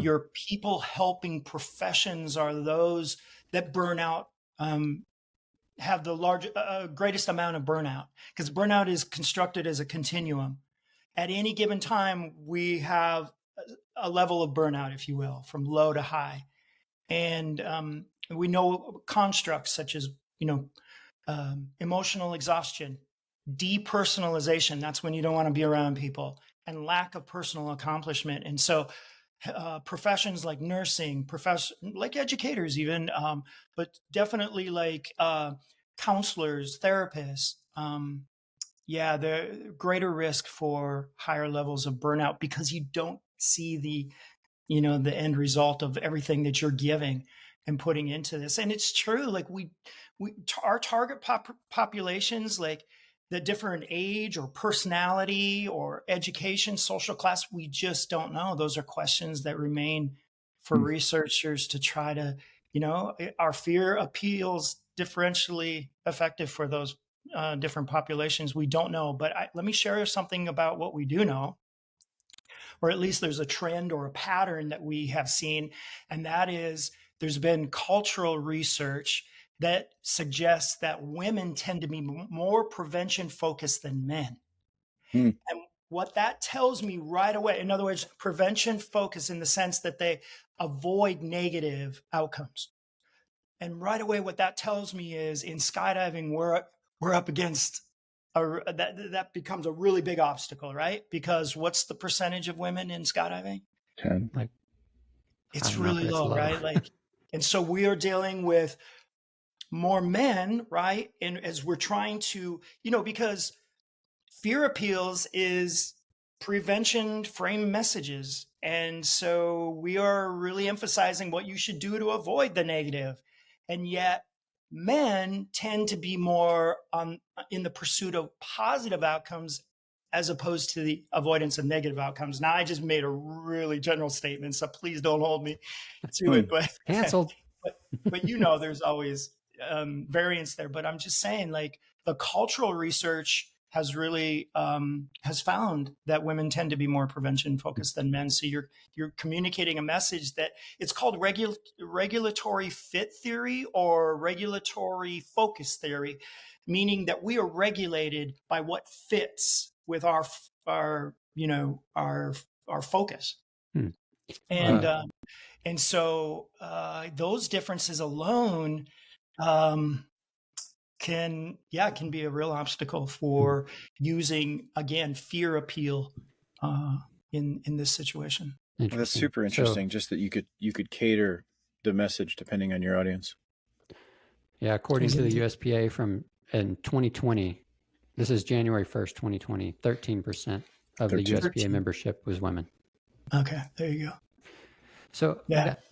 Your people helping professions are those that burn out, have the greatest amount of burnout, because burnout is constructed as a continuum. At any given time, we have a level of burnout, if you will, from low to high. And we know constructs such as, emotional exhaustion, depersonalization. That's when you don't want to be around people, and lack of personal accomplishment. And so professions like nursing, like educators even, but definitely like counselors, therapists, they're greater risk for higher levels of burnout, because you don't see the end result of everything that you're giving and putting into this. And it's true, like our target populations, like the different age or personality or education, social class, we just don't know. Those are questions that remain for researchers to try to, our fear appeals differentially effective for those different populations. We don't know, but let me share something about what we do know, or at least there's a trend or a pattern that we have seen. And that is, there's been cultural research that suggests that women tend to be more prevention focused than men. And what that tells me right away, in other words, prevention focus in the sense that they avoid negative outcomes. And right away, what that tells me is, in skydiving, we're up against that becomes a really big obstacle, right? Because what's the percentage of women in skydiving? 10. Like, It's know, really it's low, low, right? And so we are dealing with more men, right? And as we're trying to, because fear appeals is prevention frame messages. And so we are really emphasizing what you should do to avoid the negative. And yet men tend to be more in the pursuit of positive outcomes, as opposed to the avoidance of negative outcomes. Now, I just made a really general statement, so please don't hold me to it. But canceled. but there's always variance there. But I'm just saying, like, the cultural research has really has found that women tend to be more prevention focused than men. So you're communicating a message that it's called regulatory fit theory or regulatory focus theory, meaning that we are regulated by what fits with our focus. And so those differences alone can be a real obstacle for using, again, fear appeal in this situation. Well, that's super interesting. Just that you could cater the message depending on your audience. Yeah, according to the USPA in 2020, this is January 1st, 2020, 13% of the USPA membership was women. Okay, there you go. So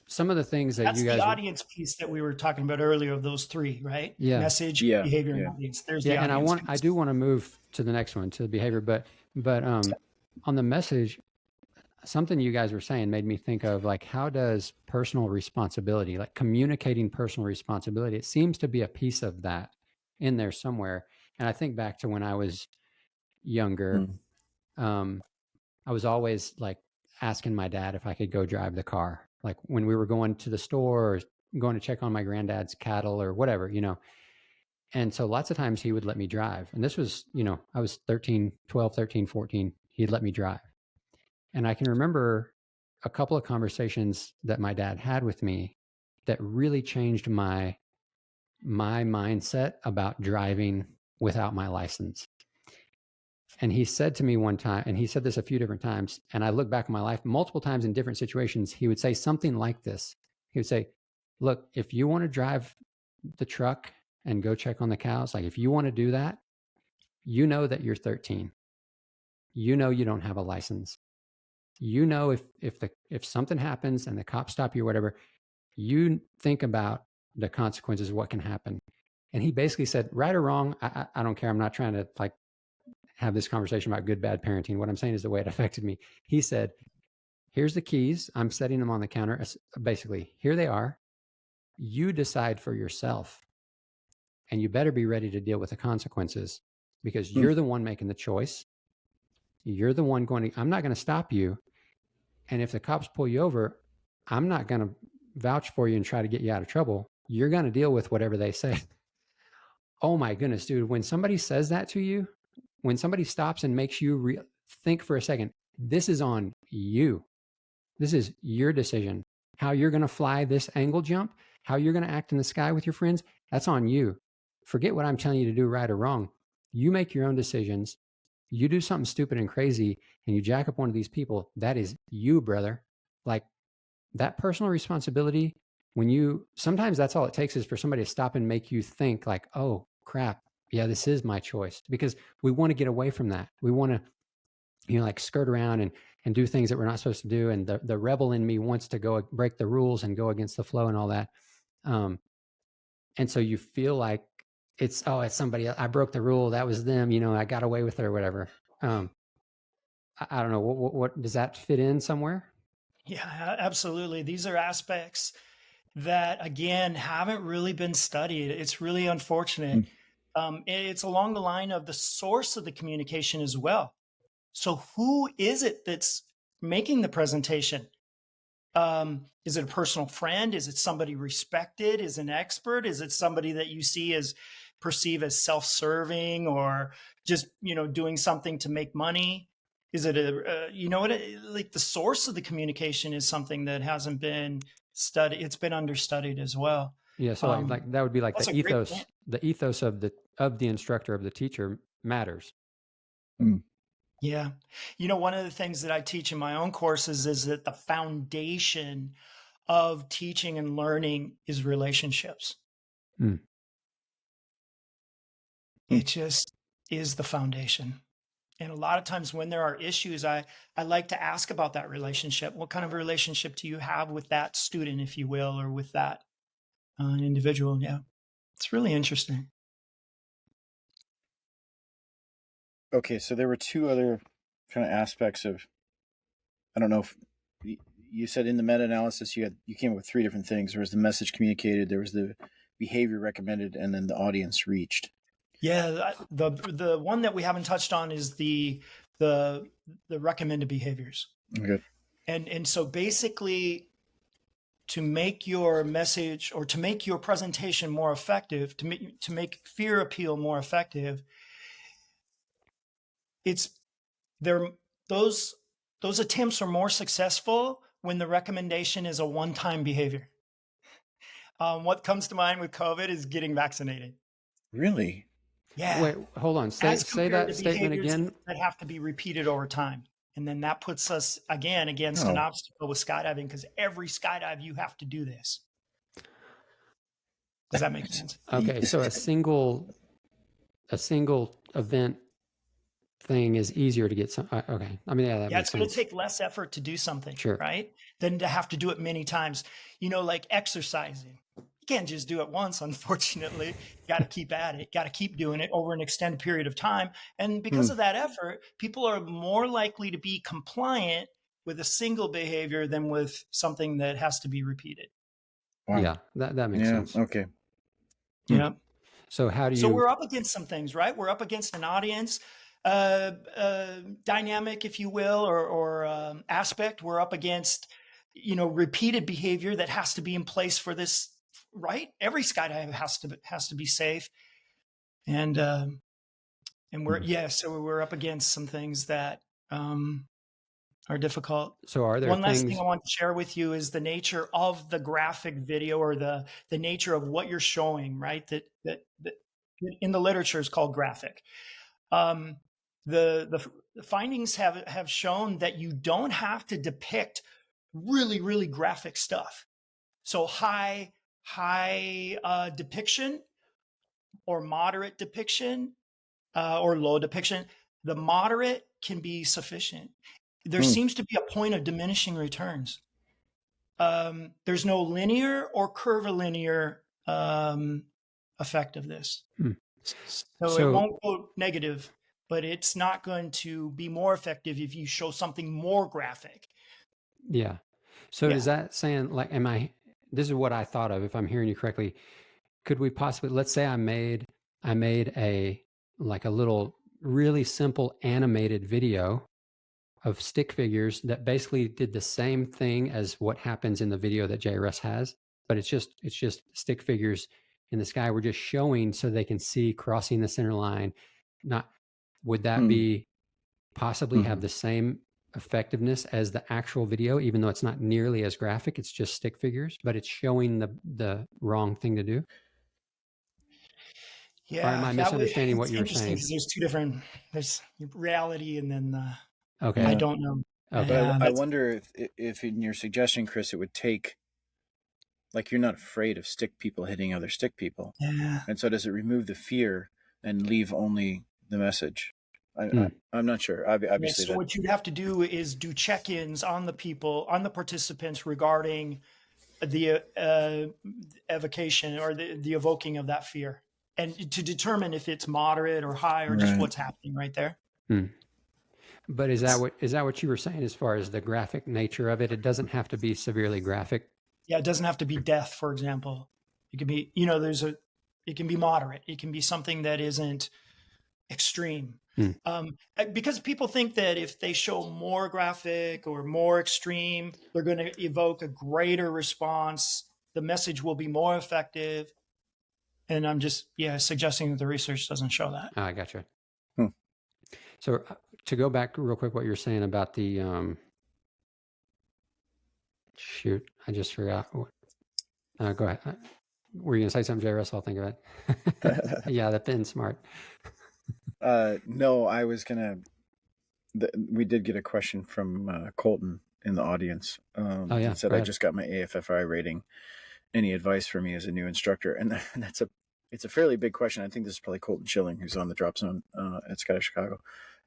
some of the things that you guys... That's the audience piece that we were talking about earlier of those three, right? Yeah. Message, behavior, and audience. There's the audience. And I do want to move to the next one, to the behavior, but on the message, something you guys were saying made me think of, like, how does personal responsibility, like communicating personal responsibility, it seems to be a piece of that in there somewhere. And I think back to when I was younger, I was always like asking my dad if I could go drive the car, like when we were going to the store or going to check on my granddad's cattle or whatever, And so lots of times he would let me drive. And this was, I was 12, 13, 14. He'd let me drive. And I can remember a couple of conversations that my dad had with me that really changed my mindset about driving without my license. And he said to me one time, and he said this a few different times, and I look back in my life, multiple times in different situations, he would say something like this. He would say, look, if you want to drive the truck and go check on the cows, like if you want to do that, you know that you're 13. You know you don't have a license. You know if something happens and the cops stop you or whatever, you think about the consequences of what can happen. And he basically said, right or wrong, I don't care. I'm not trying to like have this conversation about good, bad parenting. What I'm saying is the way it affected me. He said, here's the keys. I'm setting them on the counter. Basically, here they are. You decide for yourself, and you better be ready to deal with the consequences because Hmm. you're the one making the choice. You're the one going to, I'm not going to stop you. And if the cops pull you over, I'm not going to vouch for you and try to get you out of trouble. You're going to deal with whatever they say. Oh my goodness, dude. When somebody says that to you, when somebody stops and makes you think for a second, this is on you. This is your decision. How you're going to fly this angle jump, how you're going to act in the sky with your friends, that's on you. Forget what I'm telling you to do, right or wrong. You make your own decisions. You do something stupid and crazy and you jack up one of these people, that is you, brother. Like that personal responsibility, sometimes that's all it takes is for somebody to stop and make you think like, oh crap, yeah, this is my choice, because we want to get away from that. We want to, like skirt around and do things that we're not supposed to do. And the rebel in me wants to go break the rules and go against the flow and all that. And so you feel like it's somebody else. I broke the rule. That was them, I got away with it or whatever. I don't know. What does that fit in somewhere? Yeah, absolutely. These are aspects that, again, haven't really been studied. It's really unfortunate. It's along the line of the source of the communication as well. So who is it that's making the presentation? Is it a personal friend? Is it somebody respected? Is it an expert? Is it somebody that you see as perceive as self-serving or just, doing something to make money? Is it like the source of the communication is something that hasn't been studied. It's been understudied as well. Yeah. So like that would be like That's the a great point. ethos of the instructor, of the teacher matters. Yeah. One of the things that I teach in my own courses is that the foundation of teaching and learning is relationships. It just is the foundation. And a lot of times when there are issues, I like to ask about that relationship. What kind of relationship do you have with that student, if you will, or with that individual? Yeah. It's really interesting. Okay, so there were two other kind of aspects of, I don't know if you said in the meta-analysis you came up with three different things. There was the message communicated, there was the behavior recommended, and then the audience reached. Yeah, the one that we haven't touched on is the recommended behaviors. Okay. And so basically, to make your message or to make your presentation more effective, to make fear appeal more effective, those attempts are more successful when the recommendation is a one-time behavior. What comes to mind with COVID is getting vaccinated. Really? Yeah. Wait, hold on. Say that statement again. That have to be repeated over time. And then that puts us again against an obstacle with skydiving, because every skydive you have to do this. Does that make sense? Okay, so a single event thing is easier to get some. Okay, I mean, yeah, that makes sense. It's going to take less effort to do something, sure, right? Than to have to do it many times. Like exercising. You can't just do it once, unfortunately. You got to keep at it. Got to keep doing it over an extended period of time. And because of that effort, people are more likely to be compliant with a single behavior than with something that has to be repeated. Wow. Yeah, that makes sense. Okay. Yeah. So how do you? So we're up against some things, right? We're up against an audience dynamic, if you will, or aspect. We're up against, repeated behavior that has to be in place for this. Right, every skydive has to be safe, and we're up against some things that are difficult. So are there one last thing I want to share with you is the nature of the graphic video, or the nature of what you're showing, right? That in the literature is called graphic. The findings have shown that you don't have to depict really, really graphic stuff. So high depiction or moderate depiction or low depiction, the moderate can be sufficient. There seems to be a point of diminishing returns. There's no linear or curvilinear effect of this. So it won't go negative, but it's not going to be more effective if you show something more graphic. Yeah. So is that saying, like, this is what I thought of, if I'm hearing you correctly. Could we possibly, let's say I made a like a little really simple animated video of stick figures that basically did the same thing as what happens in the video that JRuss has, but it's just stick figures in the sky. We're just showing so they can see crossing the center line. Not would that be possibly have the same effectiveness as the actual video, even though it's not nearly as graphic? It's just stick figures, but it's showing the wrong thing to do. Or am I misunderstanding what you were saying? Because there's two different, there's reality and then Okay. I don't know. Okay. But I wonder if in your suggestion, Chris, it would take, like, you're not afraid of stick people hitting other stick people. Yeah. And so does it remove the fear and leave only the message? I'm not sure. Obviously, so what you'd have to do is do check-ins on the people, on the participants regarding the evocation or the evoking of that fear, and to determine if it's moderate or high or just what's happening right there. But is that what you were saying as far as the graphic nature of it? It doesn't have to be severely graphic. Yeah, it doesn't have to be death, for example. It can be, it can be moderate. It can be something that isn't extreme. Because people think that if they show more graphic or more extreme, they're going to evoke a greater response. The message will be more effective. And I'm just, suggesting that the research doesn't show that. I gotcha. So to go back real quick, what you're saying about the, shoot, I just forgot. Go ahead. Were you going to say something, JRuss? I'll think of it. Yeah, that pen's smart. No, I was gonna. We did get a question from Colton in the audience. He said, "I just got my AFFI rating. Any advice for me as a new instructor?" And it's a fairly big question. I think this is probably Colton Schilling, who's on the drop zone at Scottish Chicago,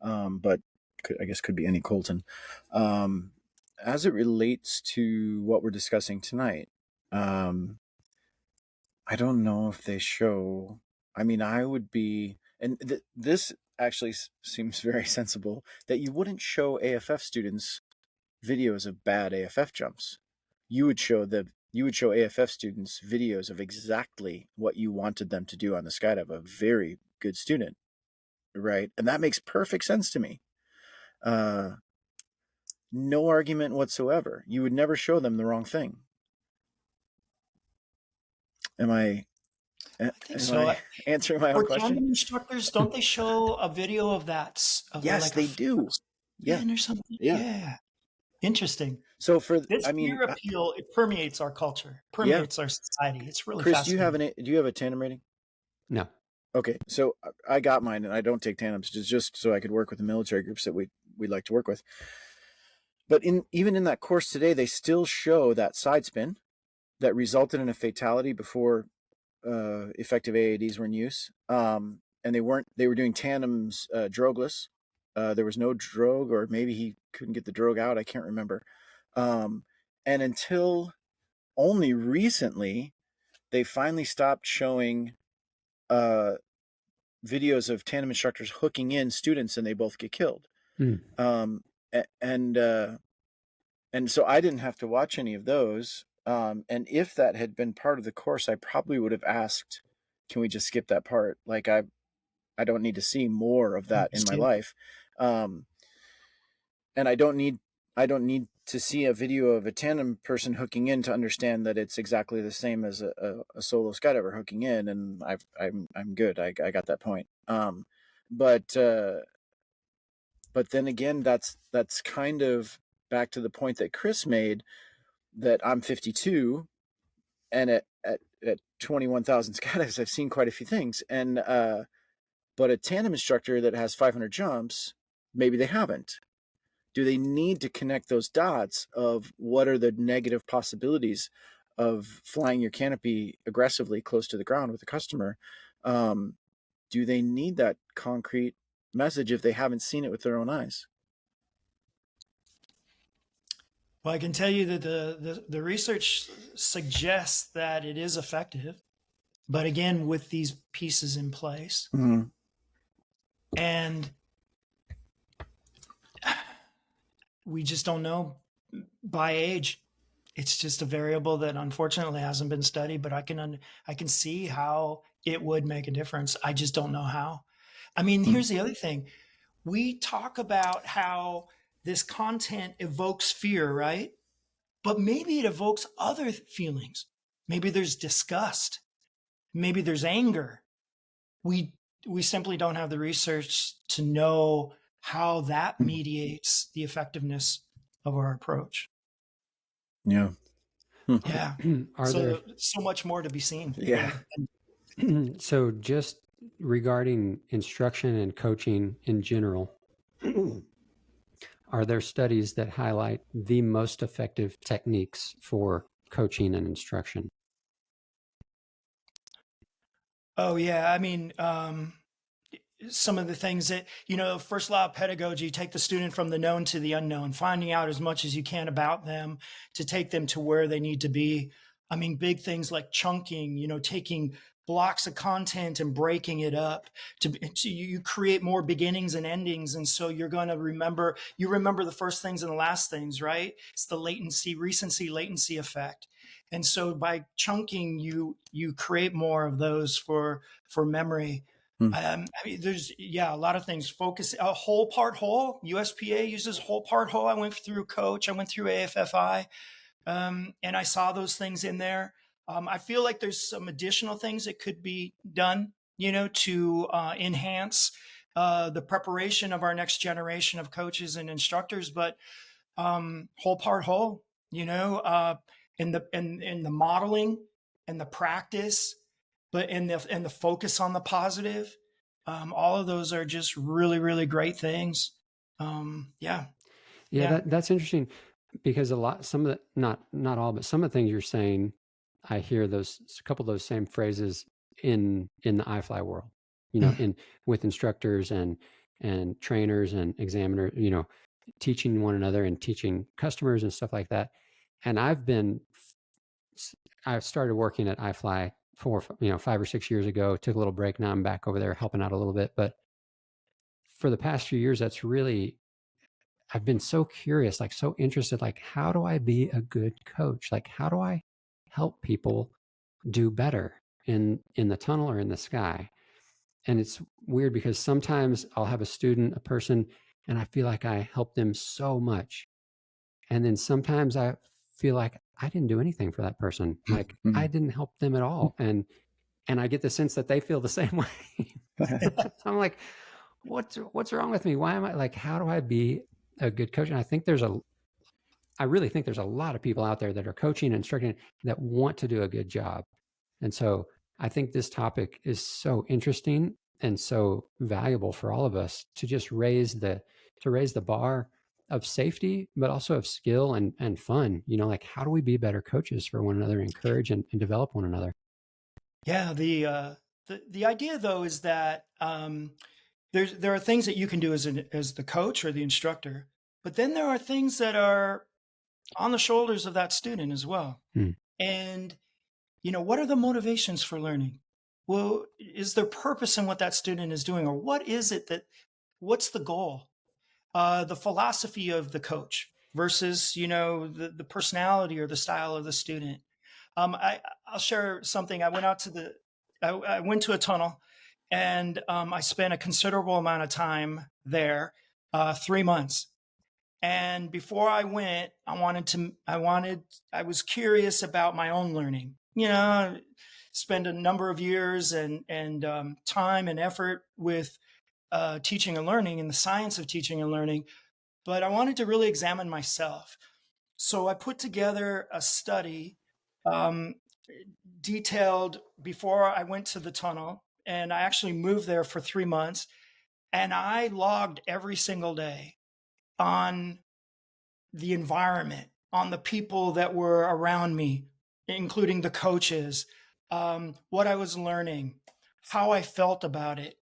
but I guess could be any Colton. As it relates to what we're discussing tonight, I don't know if they show. I mean, I would be. And this actually seems very sensible, that you wouldn't show AFF students videos of bad AFF jumps. You would show AFF students videos of exactly what you wanted them to do on the skydive. A very good student, right? And that makes perfect sense to me. No argument whatsoever. You would never show them the wrong thing. Am I answering my own question? Tandem instructors, don't they show a video of that? Yes, they do. Yeah, or something. Yeah. Interesting. So this fear appeal, it permeates our culture, permeates our society. It's really Chris, fascinating. do you have a tandem rating? No. Okay, so I got mine, and I don't take tandems just so I could work with the military groups that we'd like to work with. But even in that course today, they still show that side spin that resulted in a fatality before effective AADs were in use. And they were doing tandems drogless. There was no drogue, or maybe he couldn't get the drogue out. I can't remember. And until only recently, they finally stopped showing videos of tandem instructors hooking in students and they both get killed. And so I didn't have to watch any of those. And if that had been part of the course, I probably would have asked, can we just skip that part? Like I don't need to see more of that in my life. And I don't need to see a video of a tandem person hooking in to understand that it's exactly the same as a solo skydiver hooking in. And I'm good. I got that point. But then again, that's kind of back to the point that Chris made, that I'm 52, and at 21,000 skydives, I've seen quite a few things. And but a tandem instructor that has 500 jumps, maybe they haven't. Do they need to connect those dots of what are the negative possibilities of flying your canopy aggressively close to the ground with a customer? Do they need that concrete message if they haven't seen it with their own eyes? Well, I can tell you that the research suggests that it is effective, but again, with these pieces in place. And we just don't know by age. It's just a variable that unfortunately hasn't been studied, but I can see how it would make a difference. I just don't know how. I mean, Mm. here's the other thing. We talk about how this content evokes fear, right? But maybe it evokes other feelings. Maybe there's disgust. Maybe there's anger. We we simply don't have the research to know how that mediates the effectiveness of our approach. Yeah. Hmm. Yeah. Are there So so much more to be seen. Yeah. so just regarding instruction and coaching in general, are there studies that highlight the most effective techniques for coaching and instruction? Oh yeah, I mean, some of the things that, first law of pedagogy, take the student from the known to the unknown, finding out as much as you can about them to take them to where they need to be. I mean, big things like chunking, taking blocks of content and breaking it up to you create more beginnings and endings. And so you're going to remember the first things and the last things, right? It's the recency, latency effect. And so by chunking, you create more of those for memory. Hmm. I mean, there's a lot of things. Focus whole part whole. USPA uses whole part whole. I went through Coach. I went through AFFI, and I saw those things in there. I feel like there's some additional things that could be done, to enhance the preparation of our next generation of coaches and instructors. But whole part whole, in the modeling and the practice, but in the focus on the positive. All of those are just really, really great things. Yeah, Yeah, yeah. that's interesting because some of the, not all, but some of the things you're saying, I hear those a couple of those same phrases in the iFly world, in with instructors and trainers and examiners, teaching one another and teaching customers and stuff like that. And I started working at iFly 5 or 6 years ago, took a little break. Now I'm back over there helping out a little bit. But for the past few years, I've been so curious, like so interested, like how do I be a good coach? Like how do I help people do better in the tunnel or in the sky? And it's weird because sometimes I'll have a person, and I feel like I help them so much. And then sometimes I feel like I didn't do anything for that person. Like I Hmm. didn't help them at all. And I get the sense that they feel the same way. I'm like, what's wrong with me? Why am I like, how do I be a good coach? And I really think there's a lot of people out there that are coaching and instructing that want to do a good job. And so I think this topic is so interesting and so valuable for all of us to just raise the bar of safety, but also of skill and fun. Like how do we be better coaches for one another, encourage and develop one another? Yeah, the idea though is that there are things that you can do as the coach or the instructor, but then there are things that are on the shoulders of that student as well. Hmm. And what are the motivations for learning? Well, is there purpose in what that student is doing, or what's the goal? The philosophy of the coach versus the personality or the style of the student. I'll share something. I went to a tunnel, and I spent a considerable amount of time there, 3 months. And before I went, I was curious about my own learning. Spend a number of years and time and effort with teaching and learning and the science of teaching and learning, but I wanted to really examine myself. So I put together a study, um, detailed before I went to the tunnel, and I actually moved there for 3 months. And I logged every single day on the environment, on the people that were around me, including the coaches, what I was learning, how I felt about it.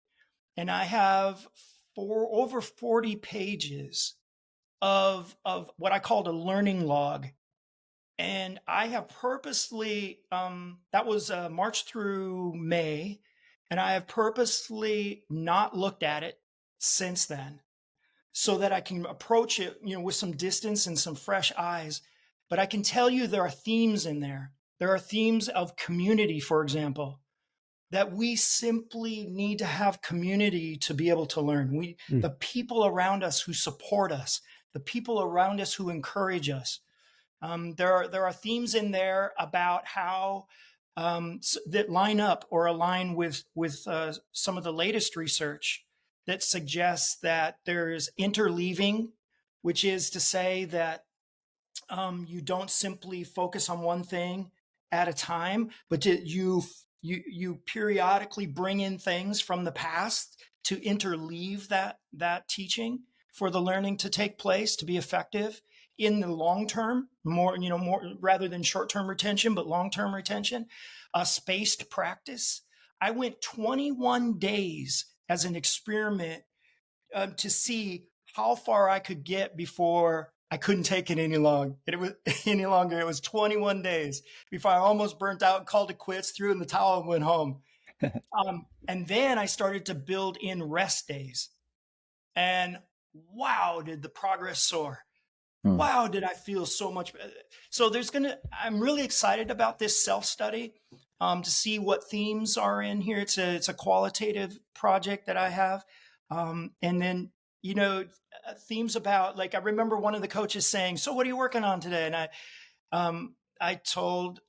And I have over 40 pages of what I called a learning log. And I have purposely, that was March through May, and I have purposely not looked at it since then so that I can approach it, with some distance and some fresh eyes. But I can tell you there are themes in there. There are themes of community, for example, that we simply need to have community to be able to learn. The people around us who support us, the people around us who encourage us. There are themes in there about how that line up or align with some of the latest research that suggests that there's interleaving, which is to say that you don't simply focus on one thing at a time, but you periodically bring in things from the past to interleave that teaching for the learning to take place to be effective in the long term, more rather than short term retention, but long term retention. Spaced practice. I went 21 days as an experiment to see how far I could get before I couldn't take it any longer. It was 21 days before I almost burnt out, called it quits, threw in the towel, and went home. And then I started to build in rest days. And wow, did the progress soar. Wow, did I feel so much better. So I'm really excited about this self-study to see what themes are in here. It's a qualitative project that I have. And then, themes about, like, I remember one of the coaches saying, "So what are you working on today?" And I told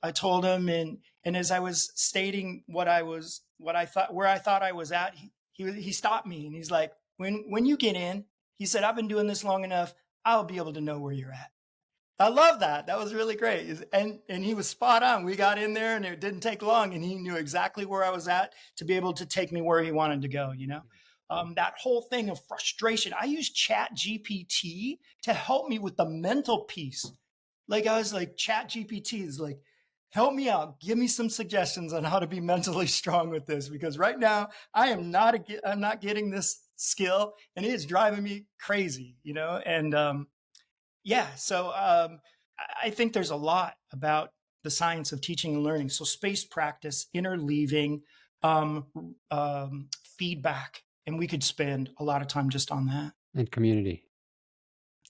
him, and as I was stating where I thought I was at, he stopped me and he's like, when you get in, he said, "I've been doing this long enough. I'll be able to know where you're at." I love that. That was really great. And he was spot on. We got in there and it didn't take long and he knew exactly where I was at to be able to take me where he wanted to go, that whole thing of frustration. I used Chat GPT to help me with the mental piece. Like, I was like, Chat GPT is like, help me out. Give me some suggestions on how to be mentally strong with this, because right now I'm not getting this skill and it is driving me crazy, and so I think there's a lot about the science of teaching and learning. So spaced practice, interleaving, feedback, and we could spend a lot of time just on that. And community.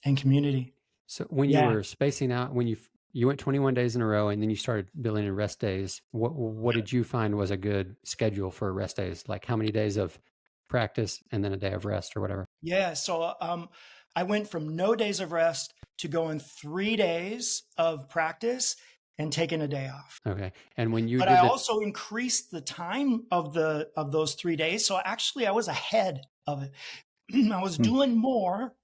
And community. So when you were spacing out, when you went 21 days in a row and then you started building in rest days, what did you find was a good schedule for rest days? Like how many days of practice and then a day of rest or whatever? Yeah. So I went from no days of rest to going 3 days of practice and taking a day off. Okay. And when you But I also increased the time of those 3 days. So actually I was ahead of it. I was doing more,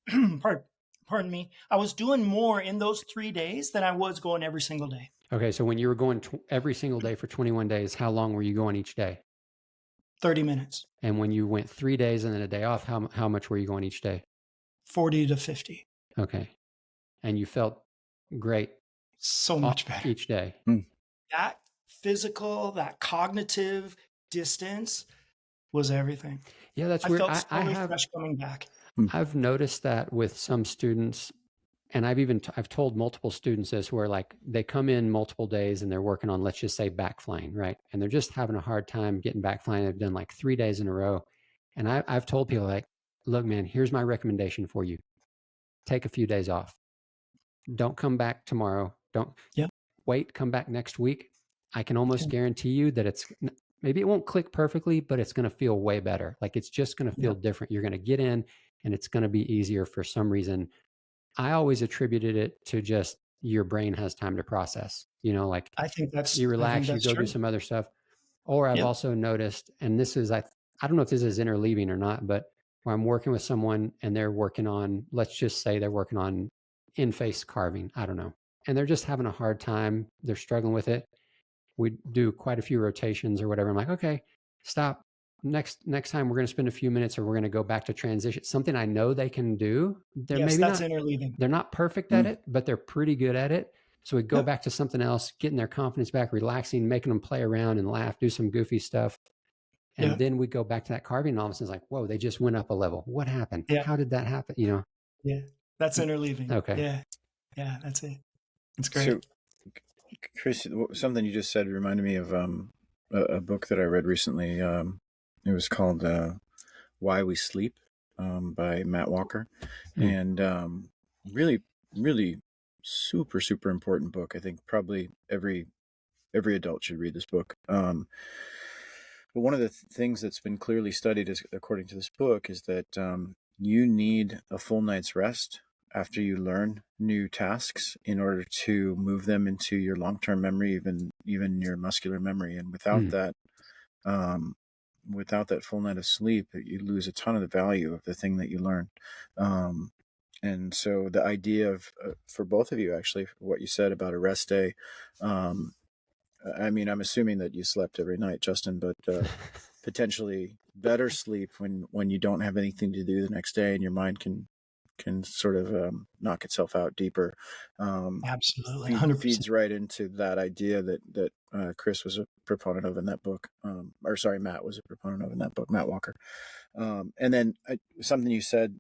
pardon me. I was doing more in those 3 days than I was going every single day. Okay. So when you were going every single day for 21 days, how long were you going each day? 30 minutes. And when you went 3 days and then a day off, how much were you going each day? 40 to 50. Okay. And you felt great. So much better. Each day. That physical, that cognitive distance was everything. Yeah, that's weird. I felt so fresh coming back. I've noticed that with some students, and I've told multiple students this, where like they come in multiple days and they're working on, let's just say, back flying, right? And they're just having a hard time getting back flying. They've done like 3 days in a row. And I've told people, like, look, man, here's my recommendation for you. Take a few days off. Don't come back tomorrow. Don't wait, come back next week. I can almost guarantee you that maybe it won't click perfectly, but it's going to feel way better. Like it's just going to feel different. You're going to get in and it's going to be easier for some reason. I always attributed it to just your brain has time to process, like I think you relax, you go do some other stuff. Or I've also noticed, and this is, I don't know if this is interleaving or not, but where I'm working with someone and they're working on, let's just say they're working on in-face carving. I don't know. And they're just having a hard time. They're struggling with it. We do quite a few rotations or whatever. I'm like, okay, stop. Next time we're going to spend a few minutes, or we're going to go back to transition. Something I know they can do. They're interleaving. They're not perfect at it, but they're pretty good at it. So we go back to something else, getting their confidence back, relaxing, making them play around and laugh, do some goofy stuff. And then we go back to that carving, and all of a sudden it's like, whoa, they just went up a level. What happened? How did that happen? Yeah, that's interleaving. Okay. Yeah, that's it. It's great. So, Chris, something you just said reminded me of a book that I read recently. It was called Why We Sleep by Matt Walker. And really, really super, super important book. I think probably every adult should read this book. But one of the things that's been clearly studied, according to this book, is that you need a full night's rest after you learn new tasks in order to move them into your long-term memory, even your muscular memory. And without that full night of sleep, you lose a ton of the value of the thing that you learn. And so the idea of, for both of you, actually, what you said about a rest day, I mean, I'm assuming that you slept every night, Justin, but potentially better sleep when you don't have anything to do the next day and your mind can sort of knock itself out deeper. Absolutely, 100%. Feeds right into that idea that Chris was a proponent of in that book, or sorry, Matt was a proponent of in that book, Matt Walker. And then something you said,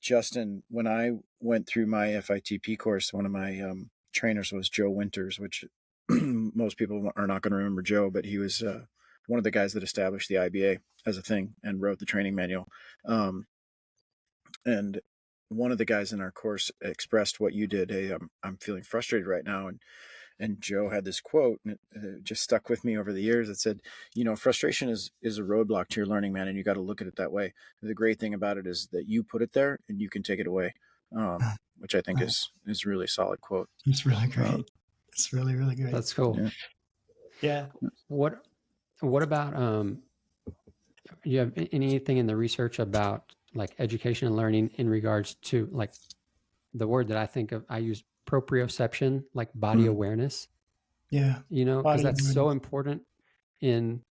Justin, when I went through my FITP course, one of my trainers was Joe Winters, which most people are not going to remember Joe, but he was one of the guys that established the IBA as a thing and wrote the training manual. And one of the guys in our course expressed what you did. Hey, I'm feeling frustrated right now. And Joe had this quote, and it just stuck with me over the years. It said, frustration is a roadblock to your learning, man, and you got to look at it that way. The great thing about it is that you put it there and you can take it away, which I think is a really solid quote. It's really great. It's really, really good. That's cool. Yeah. What about you have anything in the research about like education and learning in regards to like the word that I think of, I use proprioception, like body awareness. Yeah. Because that's so important in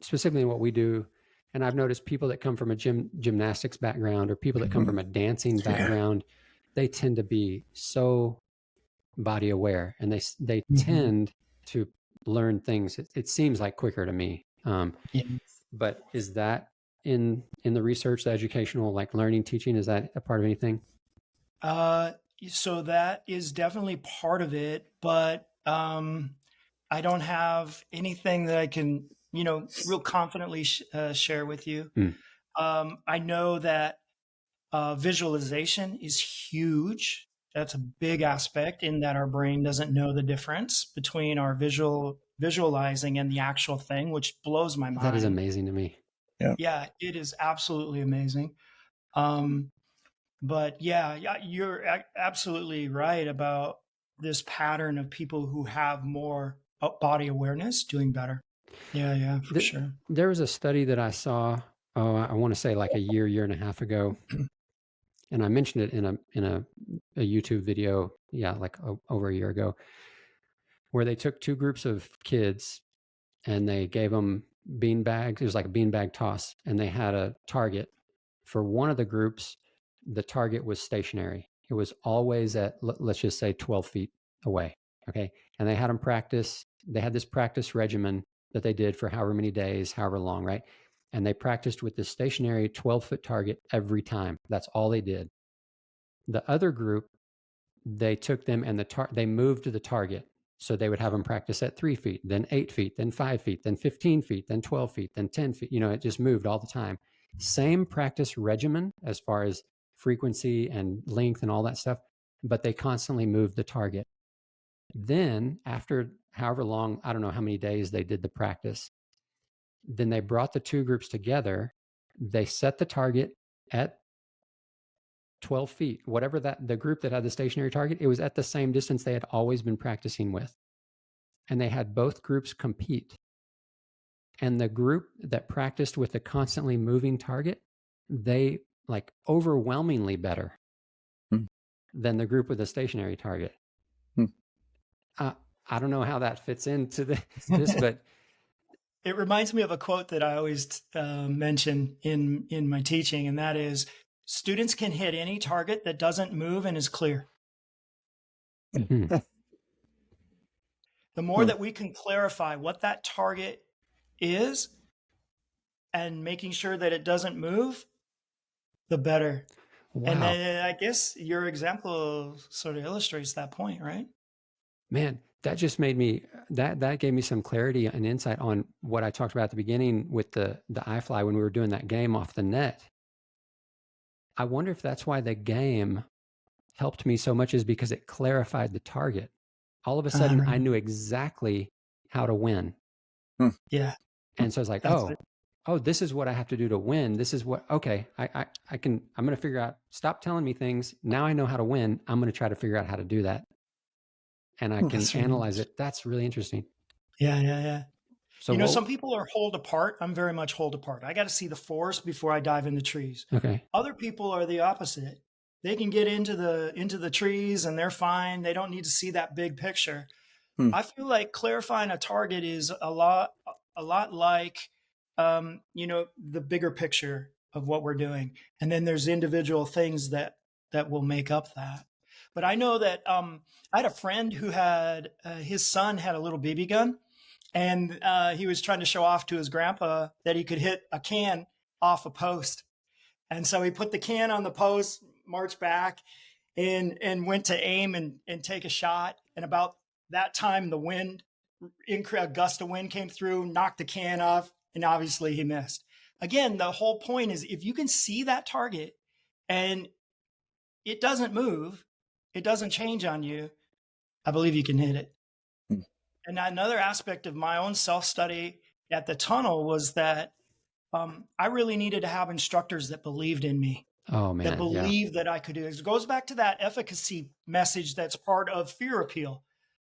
specifically in what we do. And I've noticed people that come from a gymnastics background or people that come from a dancing background, they tend to be so body aware, and they tend to learn things. It seems like quicker to me. But is that in the research, the educational, like learning, teaching, is that a part of anything? So that is definitely part of it, but I don't have anything that I can, real confidently share with you. I know that visualization is huge. That's a big aspect in that our brain doesn't know the difference between our visualizing and the actual thing, which blows my mind. That is amazing to me. Yeah, it is absolutely amazing. But yeah, you're absolutely right about this pattern of people who have more body awareness doing better. Yeah, for sure. There was a study that I saw, I want to say like a year and a half ago, and I mentioned it in a YouTube video, like over a year ago, where they took two groups of kids and they gave them bean bags. It was like a beanbag toss, and they had a target. For one of the groups, the target was stationary. It was always at, let's just say, 12 feet away. Okay. And they had them practice. They had this practice regimen that they did for however many days, however long, right? And they practiced with this stationary 12-foot target every time. That's all they did. The other group, they took them and they moved to the target. So they would have them practice at 3 feet, then 8 feet, then 5 feet, then 15 feet, then 12 feet, then 10 feet. It just moved all the time. Same practice regimen as far as frequency and length and all that stuff, but they constantly moved the target. Then after however long, I don't know how many days they did the practice, then they brought the two groups together. They set the target at 12 feet, whatever the group that had the stationary target, it was at the same distance they had always been practicing with. And they had both groups compete. And the group that practiced with the constantly moving target, they like overwhelmingly better than the group with the stationary target. I don't know how that fits into this, but it reminds me of a quote that I always mention in my teaching, and that is, students can hit any target that doesn't move and is clear. The more that we can clarify what that target is and making sure that it doesn't move, the better. Wow. And then I guess your example sort of illustrates that point, right? Man, that just made me, that gave me some clarity and insight on what I talked about at the beginning with the iFly when we were doing that game off the net. I wonder if that's why the game helped me so much is because it clarified the target. All of a sudden, I knew exactly how to win. Yeah. And so I was like, That's it. oh, this is what I have to do to win. This is what, okay, I'm going to figure out, stop telling me things. Now I know how to win. I'm going to try to figure out how to do that. And I can That's really analyze nice. it. That's really interesting. Yeah. So You know, some people are hold apart. I'm very much hold apart. I got to see the forest before I dive in the trees. okay. Other people are the opposite. They can get into the trees and they're fine. They don't need to see that big picture. I feel like clarifying a target is a lot like, you know, the bigger picture of what we're doing. And then there's individual things that will make up that. But I know that I had a friend who had his son had a little BB gun, and he was trying to show off to his grandpa that he could hit a can off a post. And so he put the can on the post, marched back, and went to aim and take a shot. And about that time, the wind, a gust of wind came through, knocked the can off, and obviously he missed. Again, the whole point is if you can see that target and it doesn't move, it doesn't change on you, I believe you can hit it. And another aspect of my own self-study at the tunnel was that I really needed to have instructors that believed in me. Oh man. That believe that I could do it. It goes back to that efficacy message that's part of fear appeal.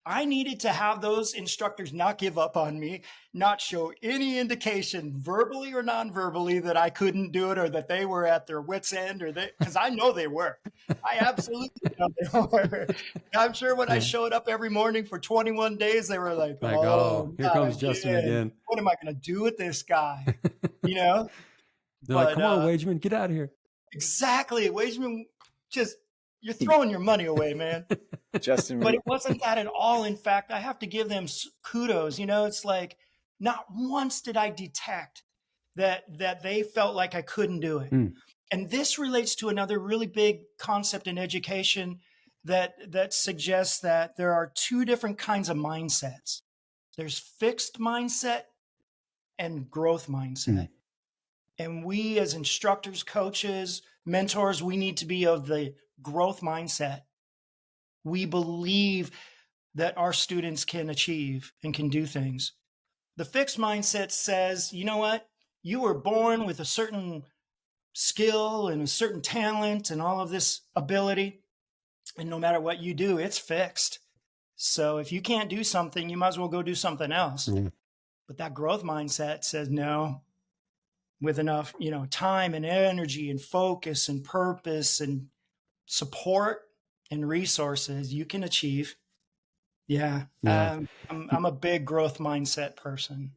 I needed to have those instructors not give up on me, not show any indication verbally or non-verbally that I couldn't do it or that they were at their wits' end or because I know they were. I absolutely know they were. I'm sure when I showed up every morning for 21 days, they were like, oh, here comes Justin again. What am I going to do with this guy? You know? They're like, come on, Wageman, get out of here. Exactly. Wageman, just, you're throwing your money away, man. Justin, but it wasn't that at all. In fact, I have to give them kudos. You know, it's like not once did I detect that they felt like I couldn't do it. And this relates to another really big concept in education that suggests that there are two different kinds of mindsets. There's fixed mindset and growth mindset. And we as instructors, coaches, mentors, we need to be of the growth mindset. We believe that our students can achieve and can do things. The fixed mindset says, you know what? You were born with a certain skill and a certain talent and all of this ability. And no matter what you do, it's fixed. So if you can't do something, you might as well go do something else. But that growth mindset says, no, with enough, you know, time and energy and focus and purpose and support and resources, you can achieve. I'm a big growth mindset person.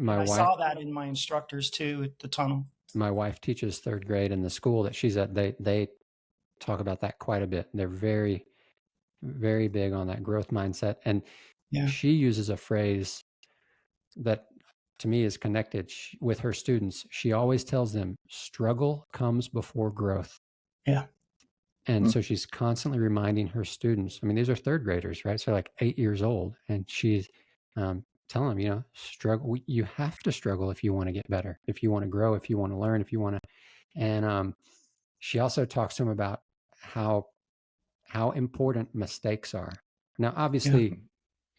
I saw that in my instructors too at the tunnel. My wife teaches third grade in the school that she's at. They talk about that quite a bit. They're very, very big on that growth mindset. And she uses a phrase that to me is connected with her students. She always tells them, struggle comes before growth. And so she's constantly reminding her students. I mean, these are third graders, right? So like 8 years old. And she's telling them, you know, struggle. You have to struggle if you want to get better, if you want to grow, if you want to learn, if you want to. And she also talks to them about how important mistakes are. Now, obviously,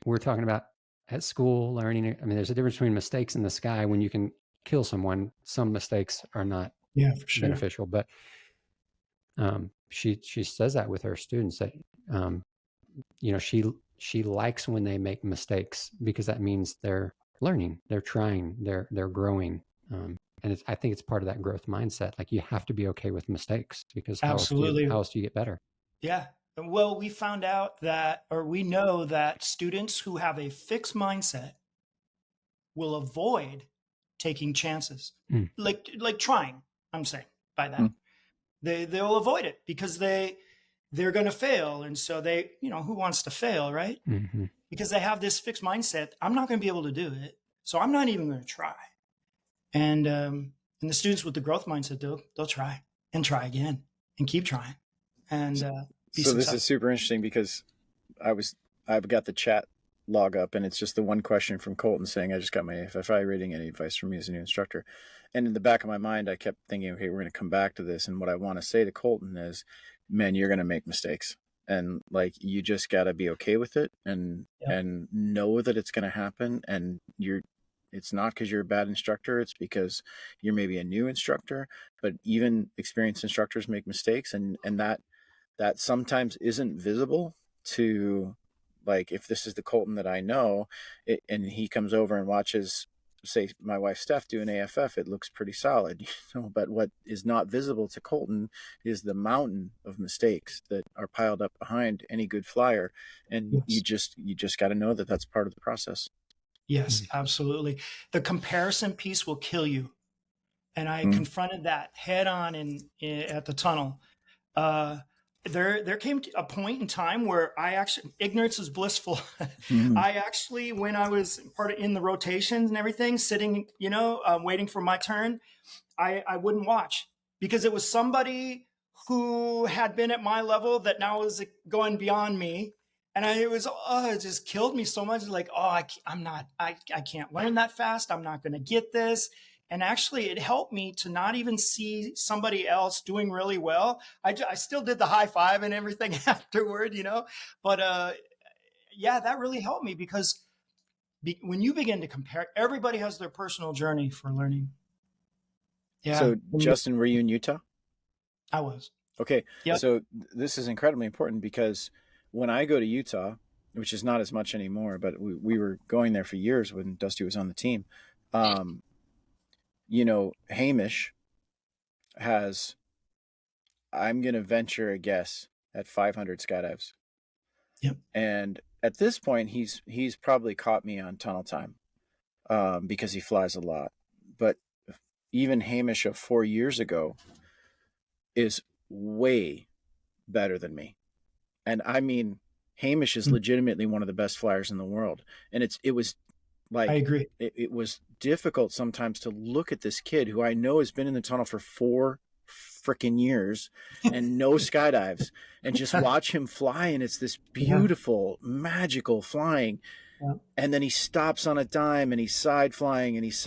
we're talking about at school learning. I mean, there's a difference between mistakes in the sky when you can kill someone. Some mistakes are not beneficial, but she says that with her students that you know, she likes when they make mistakes because that means they're learning, they're trying, they're growing. And I think it's part of that growth mindset. Like you have to be okay with mistakes because how else do you get better? Yeah. Well, we found out that, or we know that students who have a fixed mindset will avoid taking chances, like trying. I'm saying by that, they'll avoid it because they're going to fail, and so they, you know, who wants to fail, right? Because they have this fixed mindset. I'm not going to be able to do it, so I'm not even going to try. And the students with the growth mindset, they'll try and try again and keep trying. And so this is super interesting because I've got the chat log up and it's just the one question from Colton saying, I just got my FFI rating, any advice from me as a new instructor? And in the back of my mind, I kept thinking, okay, we're going to come back to this. And what I want to say to Colton is man, you're going to make mistakes. And like, you just got to be okay with it and know that it's going to happen. And it's not because you're a bad instructor. It's because you're maybe a new instructor, but even experienced instructors make mistakes. And that sometimes isn't visible to, like, if this is the Colton that I know, and he comes over and watches, say, my wife Steph do an AFF, it looks pretty solid, but what is not visible to Colton is the mountain of mistakes that are piled up behind any good flyer. And Yes. you just got to know that that's part of the process. Yes, absolutely. The comparison piece will kill you. And I confronted that head on at the tunnel. There came a point in time where ignorance is blissful. I actually, when I was in the rotations and everything, sitting, waiting for my turn, I wouldn't watch because it was somebody who had been at my level that now was going beyond me. And it just killed me so much. Like, I can't learn that fast. I'm not going to get this. And actually, it helped me to not even see somebody else doing really well. I still did the high five and everything afterward, But that really helped me because when you begin to compare, everybody has their personal journey for learning. Yeah. So, Justin, were you in Utah? I was. Okay. Yep. So this is incredibly important because when I go to Utah, which is not as much anymore, but we were going there for years when Dusty was on the team. Hamish has, I'm going to venture a guess, at 500 skydives. Yep. And at this point, he's probably caught me on tunnel time because he flies a lot. But even Hamish of 4 years ago is way better than me. And I mean, Hamish is legitimately one of the best flyers in the world. And it was like, I agree. It was difficult sometimes to look at this kid who I know has been in the tunnel for 4 freaking years and no skydives and just watch him fly. And it's this beautiful, magical flying. Yeah. And then he stops on a dime and he's side flying and he's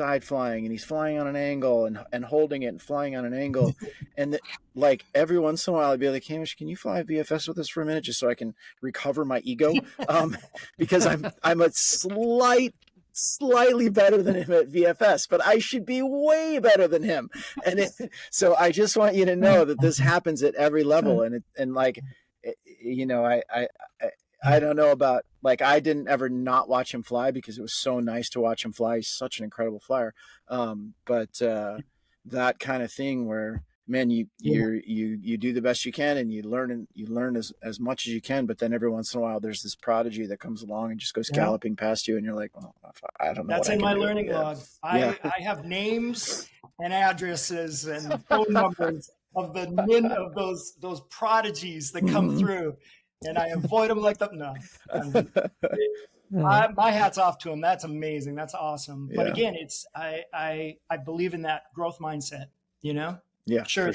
flying on an angle and holding it and flying on an angle. And like every once in a while I'd be like, Hamish, can you fly VFS with us for a minute just so I can recover my ego? Because I'm a slightly better than him at VFS, but I should be way better than him. And so I just want you to know that this happens at every level. I don't know about, like, I didn't ever not watch him fly because it was so nice to watch him fly. He's such an incredible flyer. But that kind of thing where, man, you do the best you can and you learn as much as you can. But then every once in a while, there's this prodigy that comes along and just goes galloping past you. And you're like, well, I don't know. That's what in I my can learning do. log. I have names and addresses and phone numbers of those prodigies that come through. And I avoid them like my hat's off to him. That's amazing. That's awesome. Yeah. But again, I believe in that growth mindset, Yeah. Sure.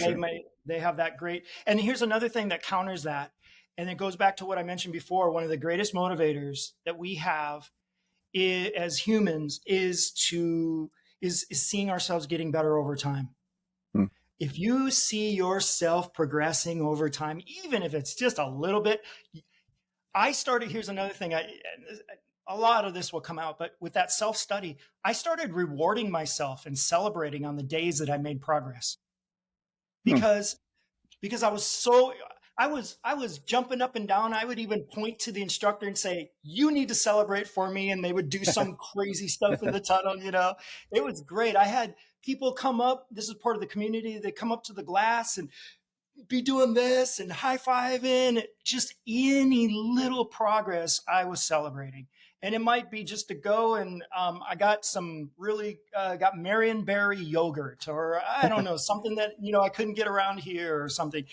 They have that great. And here's another thing that counters that. And it goes back to what I mentioned before. One of the greatest motivators that we have as humans is seeing ourselves getting better over time. If you see yourself progressing over time, even if it's just a little bit, here's another thing. A lot of this will come out, but with that self-study, I started rewarding myself and celebrating on the days that I made progress because I was jumping up and down. I would even point to the instructor and say, you need to celebrate for me. And they would do some crazy stuff in the tunnel, It was great. I had people come up. This is part of the community. They come up to the glass and be doing this and high-fiving. Just any little progress I was celebrating. And it might be just to go and I got some got Marionberry yogurt or I don't know, something that, I couldn't get around here or something.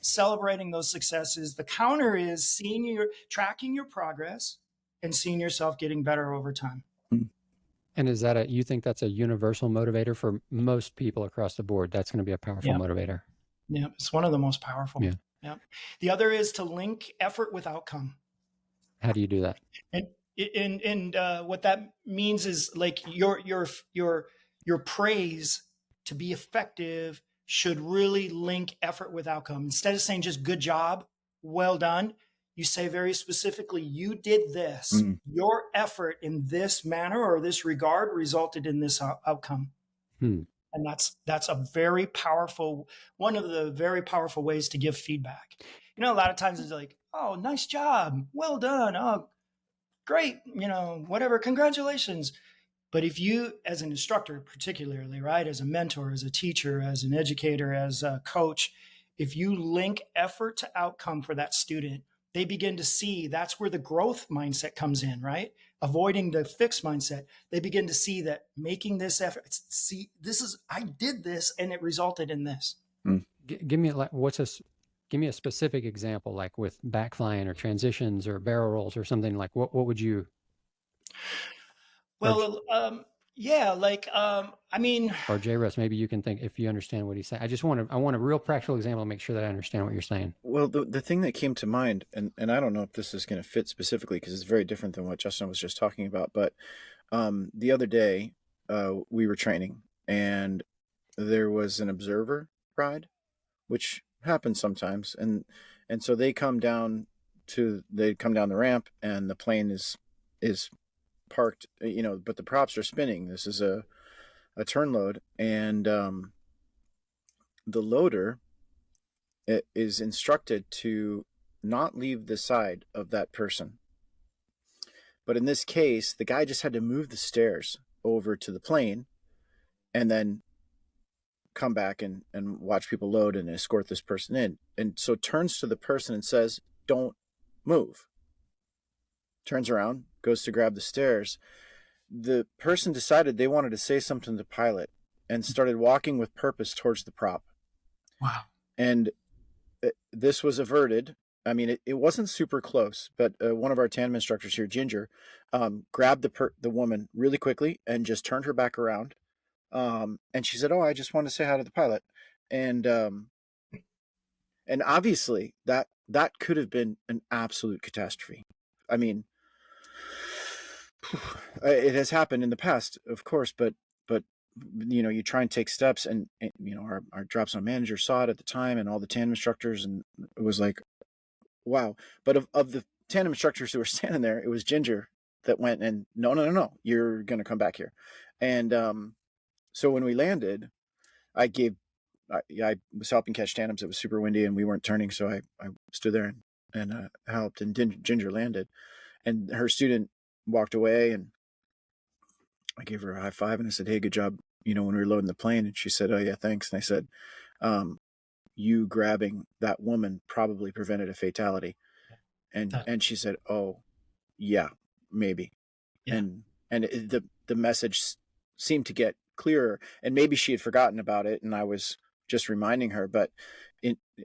Celebrating those successes. The counter is tracking your progress and seeing yourself getting better over time. And you think that's a universal motivator for most people across the board? That's going to be a powerful motivator. Yeah, it's one of the most powerful. Yeah. The other is to link effort with outcome. How do you do that? And what that means is like your praise to be effective should really link effort with outcome. Instead of saying just good job, well done, you say very specifically, you did this. Your effort in this manner or this regard resulted in this outcome. And that's a very powerful, one of the very powerful ways to give feedback. You know, a lot of times it's like, oh, nice job, well done, oh, great, you know, whatever, congratulations. But if you, as an instructor particularly, right, as a mentor, as a teacher, as an educator, as a coach, if you link effort to outcome for that student, they begin to see that's where the growth mindset comes in, right? Avoiding the fixed mindset. They begin to see that making this effort, see, I did this and it resulted in this. Give me give me a specific example, like with backflying or transitions or barrel rolls or something. Like what would you? Well, yeah, like, I mean, or JRuss, maybe you can think if you understand what he's saying. I want a real practical example to make sure that I understand what you're saying. Well, the thing that came to mind, and I don't know if this is going to fit specifically because it's very different than what Justin was just talking about, but the other day we were training and there was an observer ride, which happens sometimes, and so they come down the ramp and the plane is parked, you know, but the props are spinning. This is a turn load, and the loader is instructed to not leave the side of that person. But in this case, the guy just had to move the stairs over to the plane and then come back and watch people load and escort this person in. And so turns to the person and says, "Don't move." Turns around, goes to grab the stairs. The person decided they wanted to say something to the pilot and started walking with purpose towards the prop. Wow. And this was averted. I mean, it wasn't super close, but one of our tandem instructors here, Ginger, grabbed the woman really quickly and just turned her back around. And she said, "Oh, I just want to say hi to the pilot." And obviously that could have been an absolute catastrophe. I mean, it has happened in the past, of course, but you know, you try and take steps, and you know, our drop zone manager saw it at the time, and all the tandem instructors, and it was like, wow. But of the tandem instructors who were standing there, it was Ginger that went and no, you're going to come back here. And so when we landed, I was helping catch tandems. It was super windy and we weren't turning, so I stood there and helped, and Ginger landed, and her student walked away, and I gave her a high five and I said, "Hey, good job, you know, when we were loading the plane." And she said, "Oh yeah, thanks." And I said, "You grabbing that woman probably prevented a fatality." And she said, "Oh yeah, maybe." Yeah. And the message seemed to get clearer, and maybe she had forgotten about it and I was just reminding her, but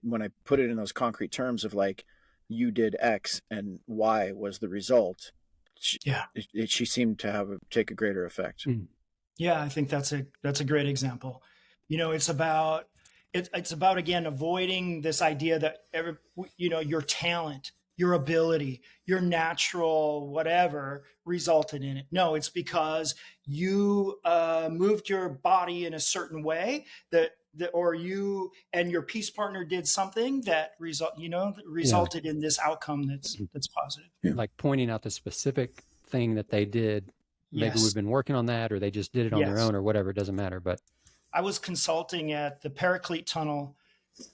when I put it in those concrete terms of like, you did X and Y was the result, she seemed to take a greater effect. Yeah, I think that's a great example. You know, it's about again avoiding this idea that your talent, your ability, your natural whatever resulted in it. No, it's because you moved your body in a certain way or you and your peace partner did something that resulted in this outcome that's positive. Yeah. Like pointing out the specific thing that they did. Maybe we've been working on that, or they just did it on their own, or whatever. It doesn't matter. But I was consulting at the Paraclete Tunnel,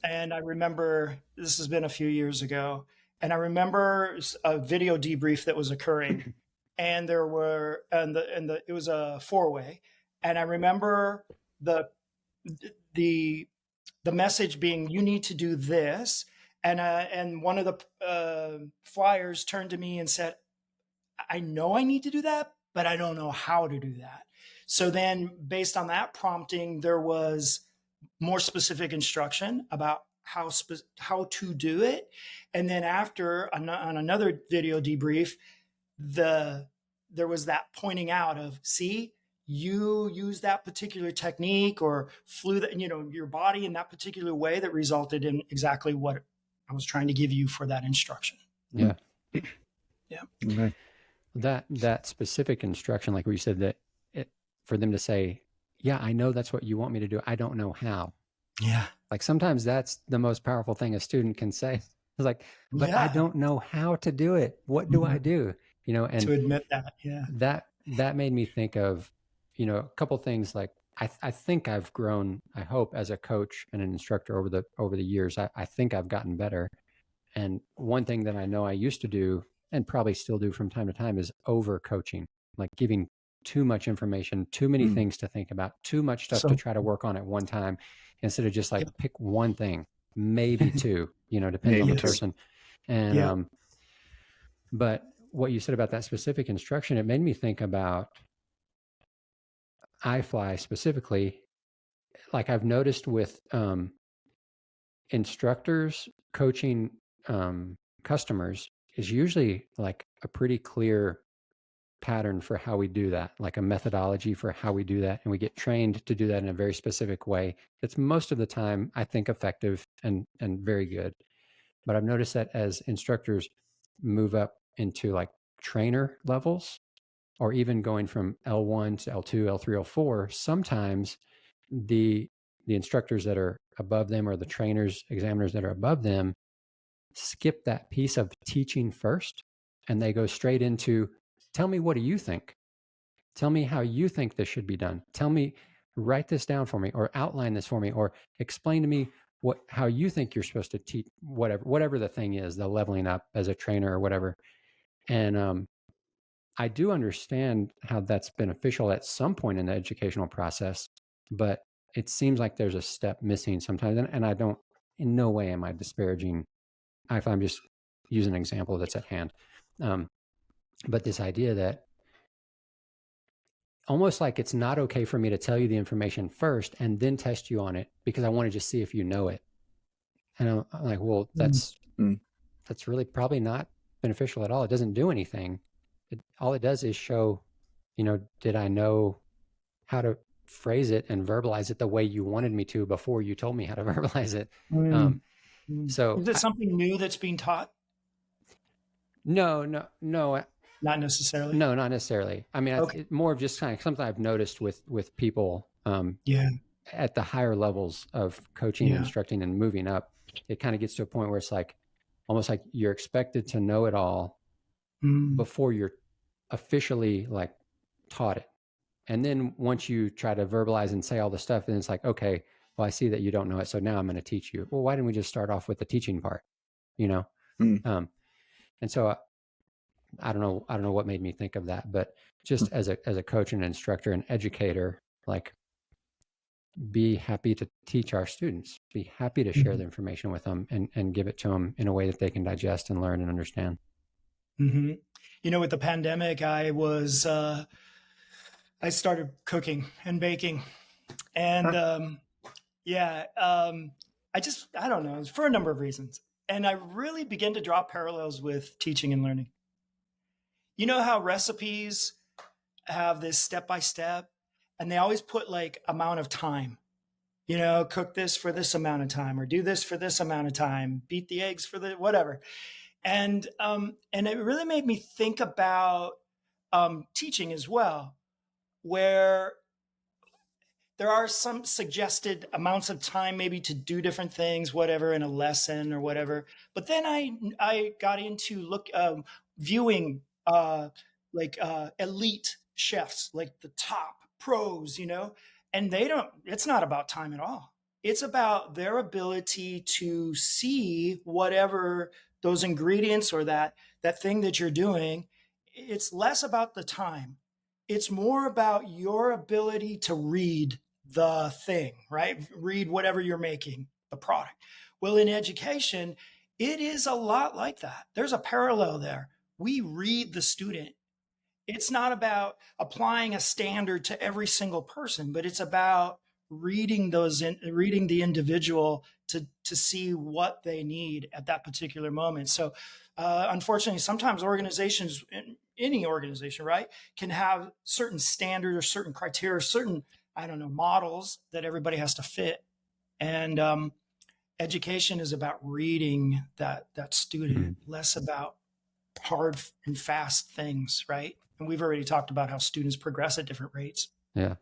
and I remember this has been a few years ago, and I remember a video debrief that was occurring, and there were it was a four-way, and I remember the message being, "You need to do this," and one of the flyers turned to me and said, "I know I need to do that, but I don't know how to do that." So then based on that prompting, there was more specific instruction about how to do it. And then after on another video debrief, there was that pointing out of, see, you use that particular technique or flew that, your body in that particular way that resulted in exactly what I was trying to give you for that instruction. Yeah. Yeah. Okay. That specific instruction, like we said, that for them to say, "Yeah, I know that's what you want me to do. I don't know how." Yeah. Like sometimes that's the most powerful thing a student can say. It's like, but I Yeah. don't know how to do it. What do I Mhm. do? And To admit that. Yeah. that made me think of, a couple things. Like I think I've grown, I hope, as a coach and an instructor over the years. I think I've gotten better. And one thing that I know I used to do and probably still do from time to time is over coaching, like giving too much information, too many Mm. things to think about, too much stuff to So, try to work on at one time instead of just like yep. pick one thing, maybe two, depends on the Maybe too. Yes. person. And, Yep. but what you said about that specific instruction, it made me think about iFly specifically. Like I've noticed with instructors coaching customers is usually like a pretty clear pattern for how we do that, like a methodology for how we do that. And we get trained to do that in a very specific way. It's most of the time, I think, effective and very good. But I've noticed that as instructors move up into like trainer levels, or even going from L1 to L2, L3, L4, sometimes the the instructors that are above them or the trainers, examiners that are above them skip that piece of teaching first and they go straight into, tell me, what do you think? Tell me how you think this should be done. Tell me, write this down for me or outline this for me or explain to me how you think you're supposed to teach, whatever the thing is, the leveling up as a trainer or whatever. And I do understand how that's beneficial at some point in the educational process, but it seems like there's a step missing sometimes. And I don't, in no way am I disparaging, if I'm just using an example that's at hand. But this idea that almost like it's not okay for me to tell you the information first and then test you on it because I want to just see if you know it. And I'm like, well, Mm. that's really probably not beneficial at all. It doesn't do anything. All it does is show, did I know how to phrase it and verbalize it the way you wanted me to before you told me how to verbalize it. Um, Mm. Mm. so Is it something new that's being taught? no, no, no, Not necessarily. no, not necessarily. I mean, Okay. it's more of just kind of something I've noticed with people Yeah. at the higher levels of coaching and Yeah. instructing and moving up. It kind of gets to a point where it's like almost like you're expected to know it all Mm. before you're officially like taught it. And then once you try to verbalize and say all the stuff, then it's like, okay, well, I see that you don't know it, so now I'm going to teach you. Well, why didn't we just start off with the teaching part? You know, Mm. and so I don't know what made me think of that, but just as a coach and instructor and educator, like be happy to teach our students, be happy to share Mhm. the information with them and give it to them in a way that they can digest and learn and understand. Mhm. With the pandemic, I started cooking and baking, and Huh. yeah, I don't know, for a number of reasons, and I really began to draw parallels with teaching and learning. You know how recipes have this step by step, and they always put like amount of time. Cook this for this amount of time, or do this for this amount of time. Beat the eggs for the whatever, and it really made me think about teaching as well, where there are some suggested amounts of time maybe to do different things, whatever, in a lesson or whatever. But then I got into viewing like elite chefs, like the top pros, and they don't. It's not about time at all. It's about their ability to see whatever those ingredients or that thing that you're doing. It's less about the time. It's more about your ability to read the thing, right? Read whatever you're making, the product. Well, in education, it is a lot like that. There's a parallel there. We read the student. It's not about applying a standard to every single person, but it's about reading the individual to see what they need at that particular moment. So unfortunately, sometimes organizations, any organization, right, can have certain standards or certain criteria, certain, I don't know, models that everybody has to fit. And education is about reading that student, Mm, less about hard and fast things, right? And we've already talked about how students progress at different rates. yeah,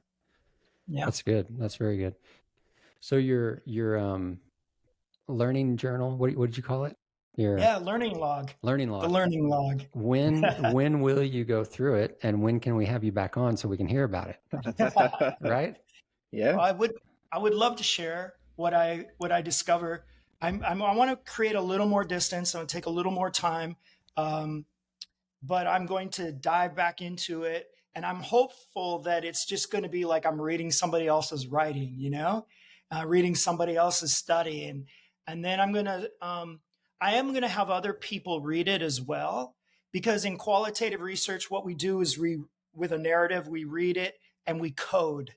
Yeah. that's good. That's very good. So your learning journal, what did you call it? Your learning log. learning The log. learning log. When will you go through it, and when can we have you back on so we can hear about it? Right? Yeah. I would love to share what I discover. I want to create a little more distance. I'm going to take a little more time, but I'm going to dive back into it. And I'm hopeful that it's just going to be like I'm reading somebody else's writing, reading somebody else's study, and then I am going to have other people read it as well, because in qualitative research, what we do is with a narrative, we read it and we code.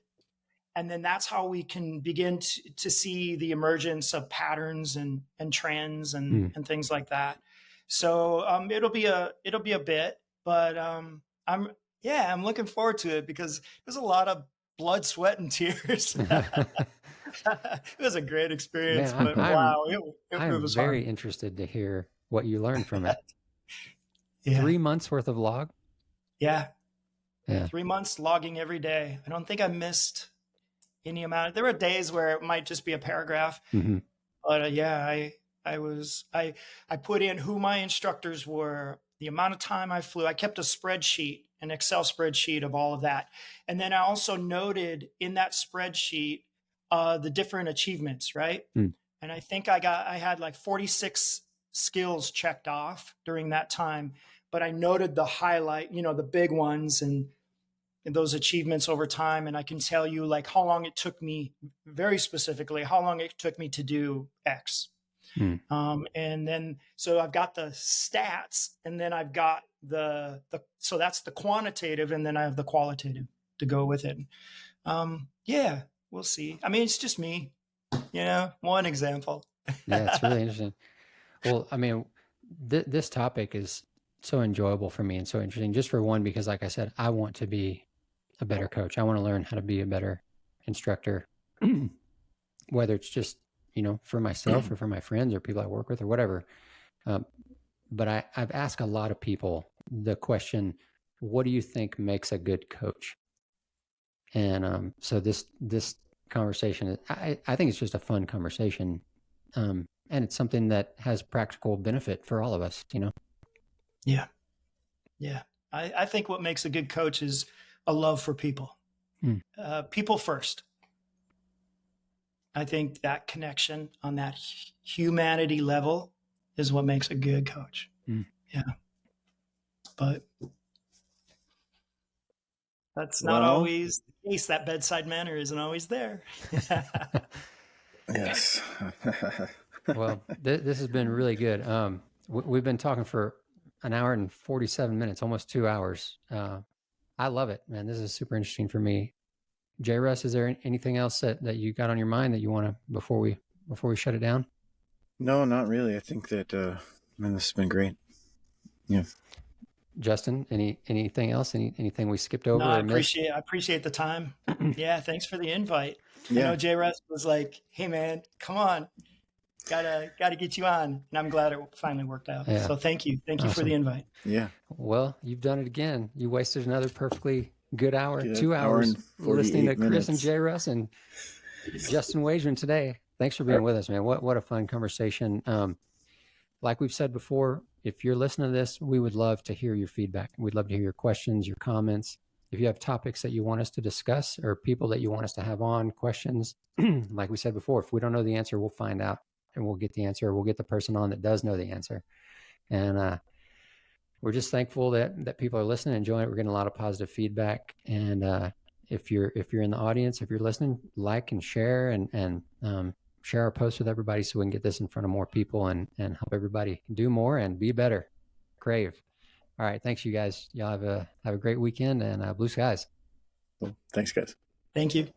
And then that's how we can begin to see the emergence of patterns and trends and things like that. So it'll be a bit, but I'm looking forward to it because there's a lot of blood, sweat, and tears. It was a great experience, Man, but wow, it I'm was very hard. interested to hear what you learned from it. Yeah. 3 months worth of log? Yeah. Yeah. 3 months logging every day. I don't think I missed any amount. There were days where it might just be a paragraph, but I put in who my instructors were, the amount of time I flew. I kept a spreadsheet, an Excel spreadsheet of all of that, and then I also noted in that spreadsheet the different achievements, right? And I think I had like 46 skills checked off during that time, but I noted the highlight, the big ones and those achievements over time. And I can tell you like how long it took me, very specifically, how long it took me to do X. And then, so I've got the stats, and then I've got so that's the quantitative, and then I have the qualitative to go with it. Yeah, we'll see. I mean, it's just me, one example. Yeah, it's really interesting. Well, I mean, this topic is so enjoyable for me and so interesting, just for one, because like I said, I want to be a better coach. I want to learn how to be a better instructor, whether it's just, for myself or for my friends or people I work with or whatever. But I've asked a lot of people the question, what do you think makes a good coach? And so this conversation, I think it's just a fun conversation. And it's something that has practical benefit for all of us, Yeah. Yeah. I think what makes a good coach is a love for people. People first. I think that connection on that humanity level is what makes a good coach. Yeah. But that's not always the case. That bedside manner isn't always there. Yes. Well, this has been really good. We've been talking for an hour and 47 minutes, almost 2 hours. I love it, man. This is super interesting for me. JRuss, is there anything else that you got on your mind that you want to before we shut it down? No, not really. I think that man, this has been great. Yeah. Justin, anything else? Anything we skipped over? No, I or missed? appreciate the time. Yeah, thanks for the invite. Yeah. I know JRuss was like, "Hey man, come on. Gotta get you on." And I'm glad it finally worked out. Yeah. So thank you for the invite. Yeah. Well, you've done it again. You wasted another perfectly good hour, 2 hour hours and 48 listening to Chris minutes. and JRuss and Justin Wageman today. Thanks for being with us, man. What a fun conversation. Like we've said before, if you're listening to this, we would love to hear your feedback. We'd love to hear your questions, your comments. If you have topics that you want us to discuss or people that you want us to have on, questions, like we said before, if we don't know the answer, we'll find out and we'll get the answer. We'll get the person on that does know the answer. And we're just thankful that people are listening, enjoying it. We're getting a lot of positive feedback. And if you're in the audience, if you're listening, like and share and share our posts with everybody so we can get this in front of more people and help everybody do more and be better. Crave. All right. Thanks, you guys. Y'all have a great weekend and blue skies. Well, thanks, guys. Thank you.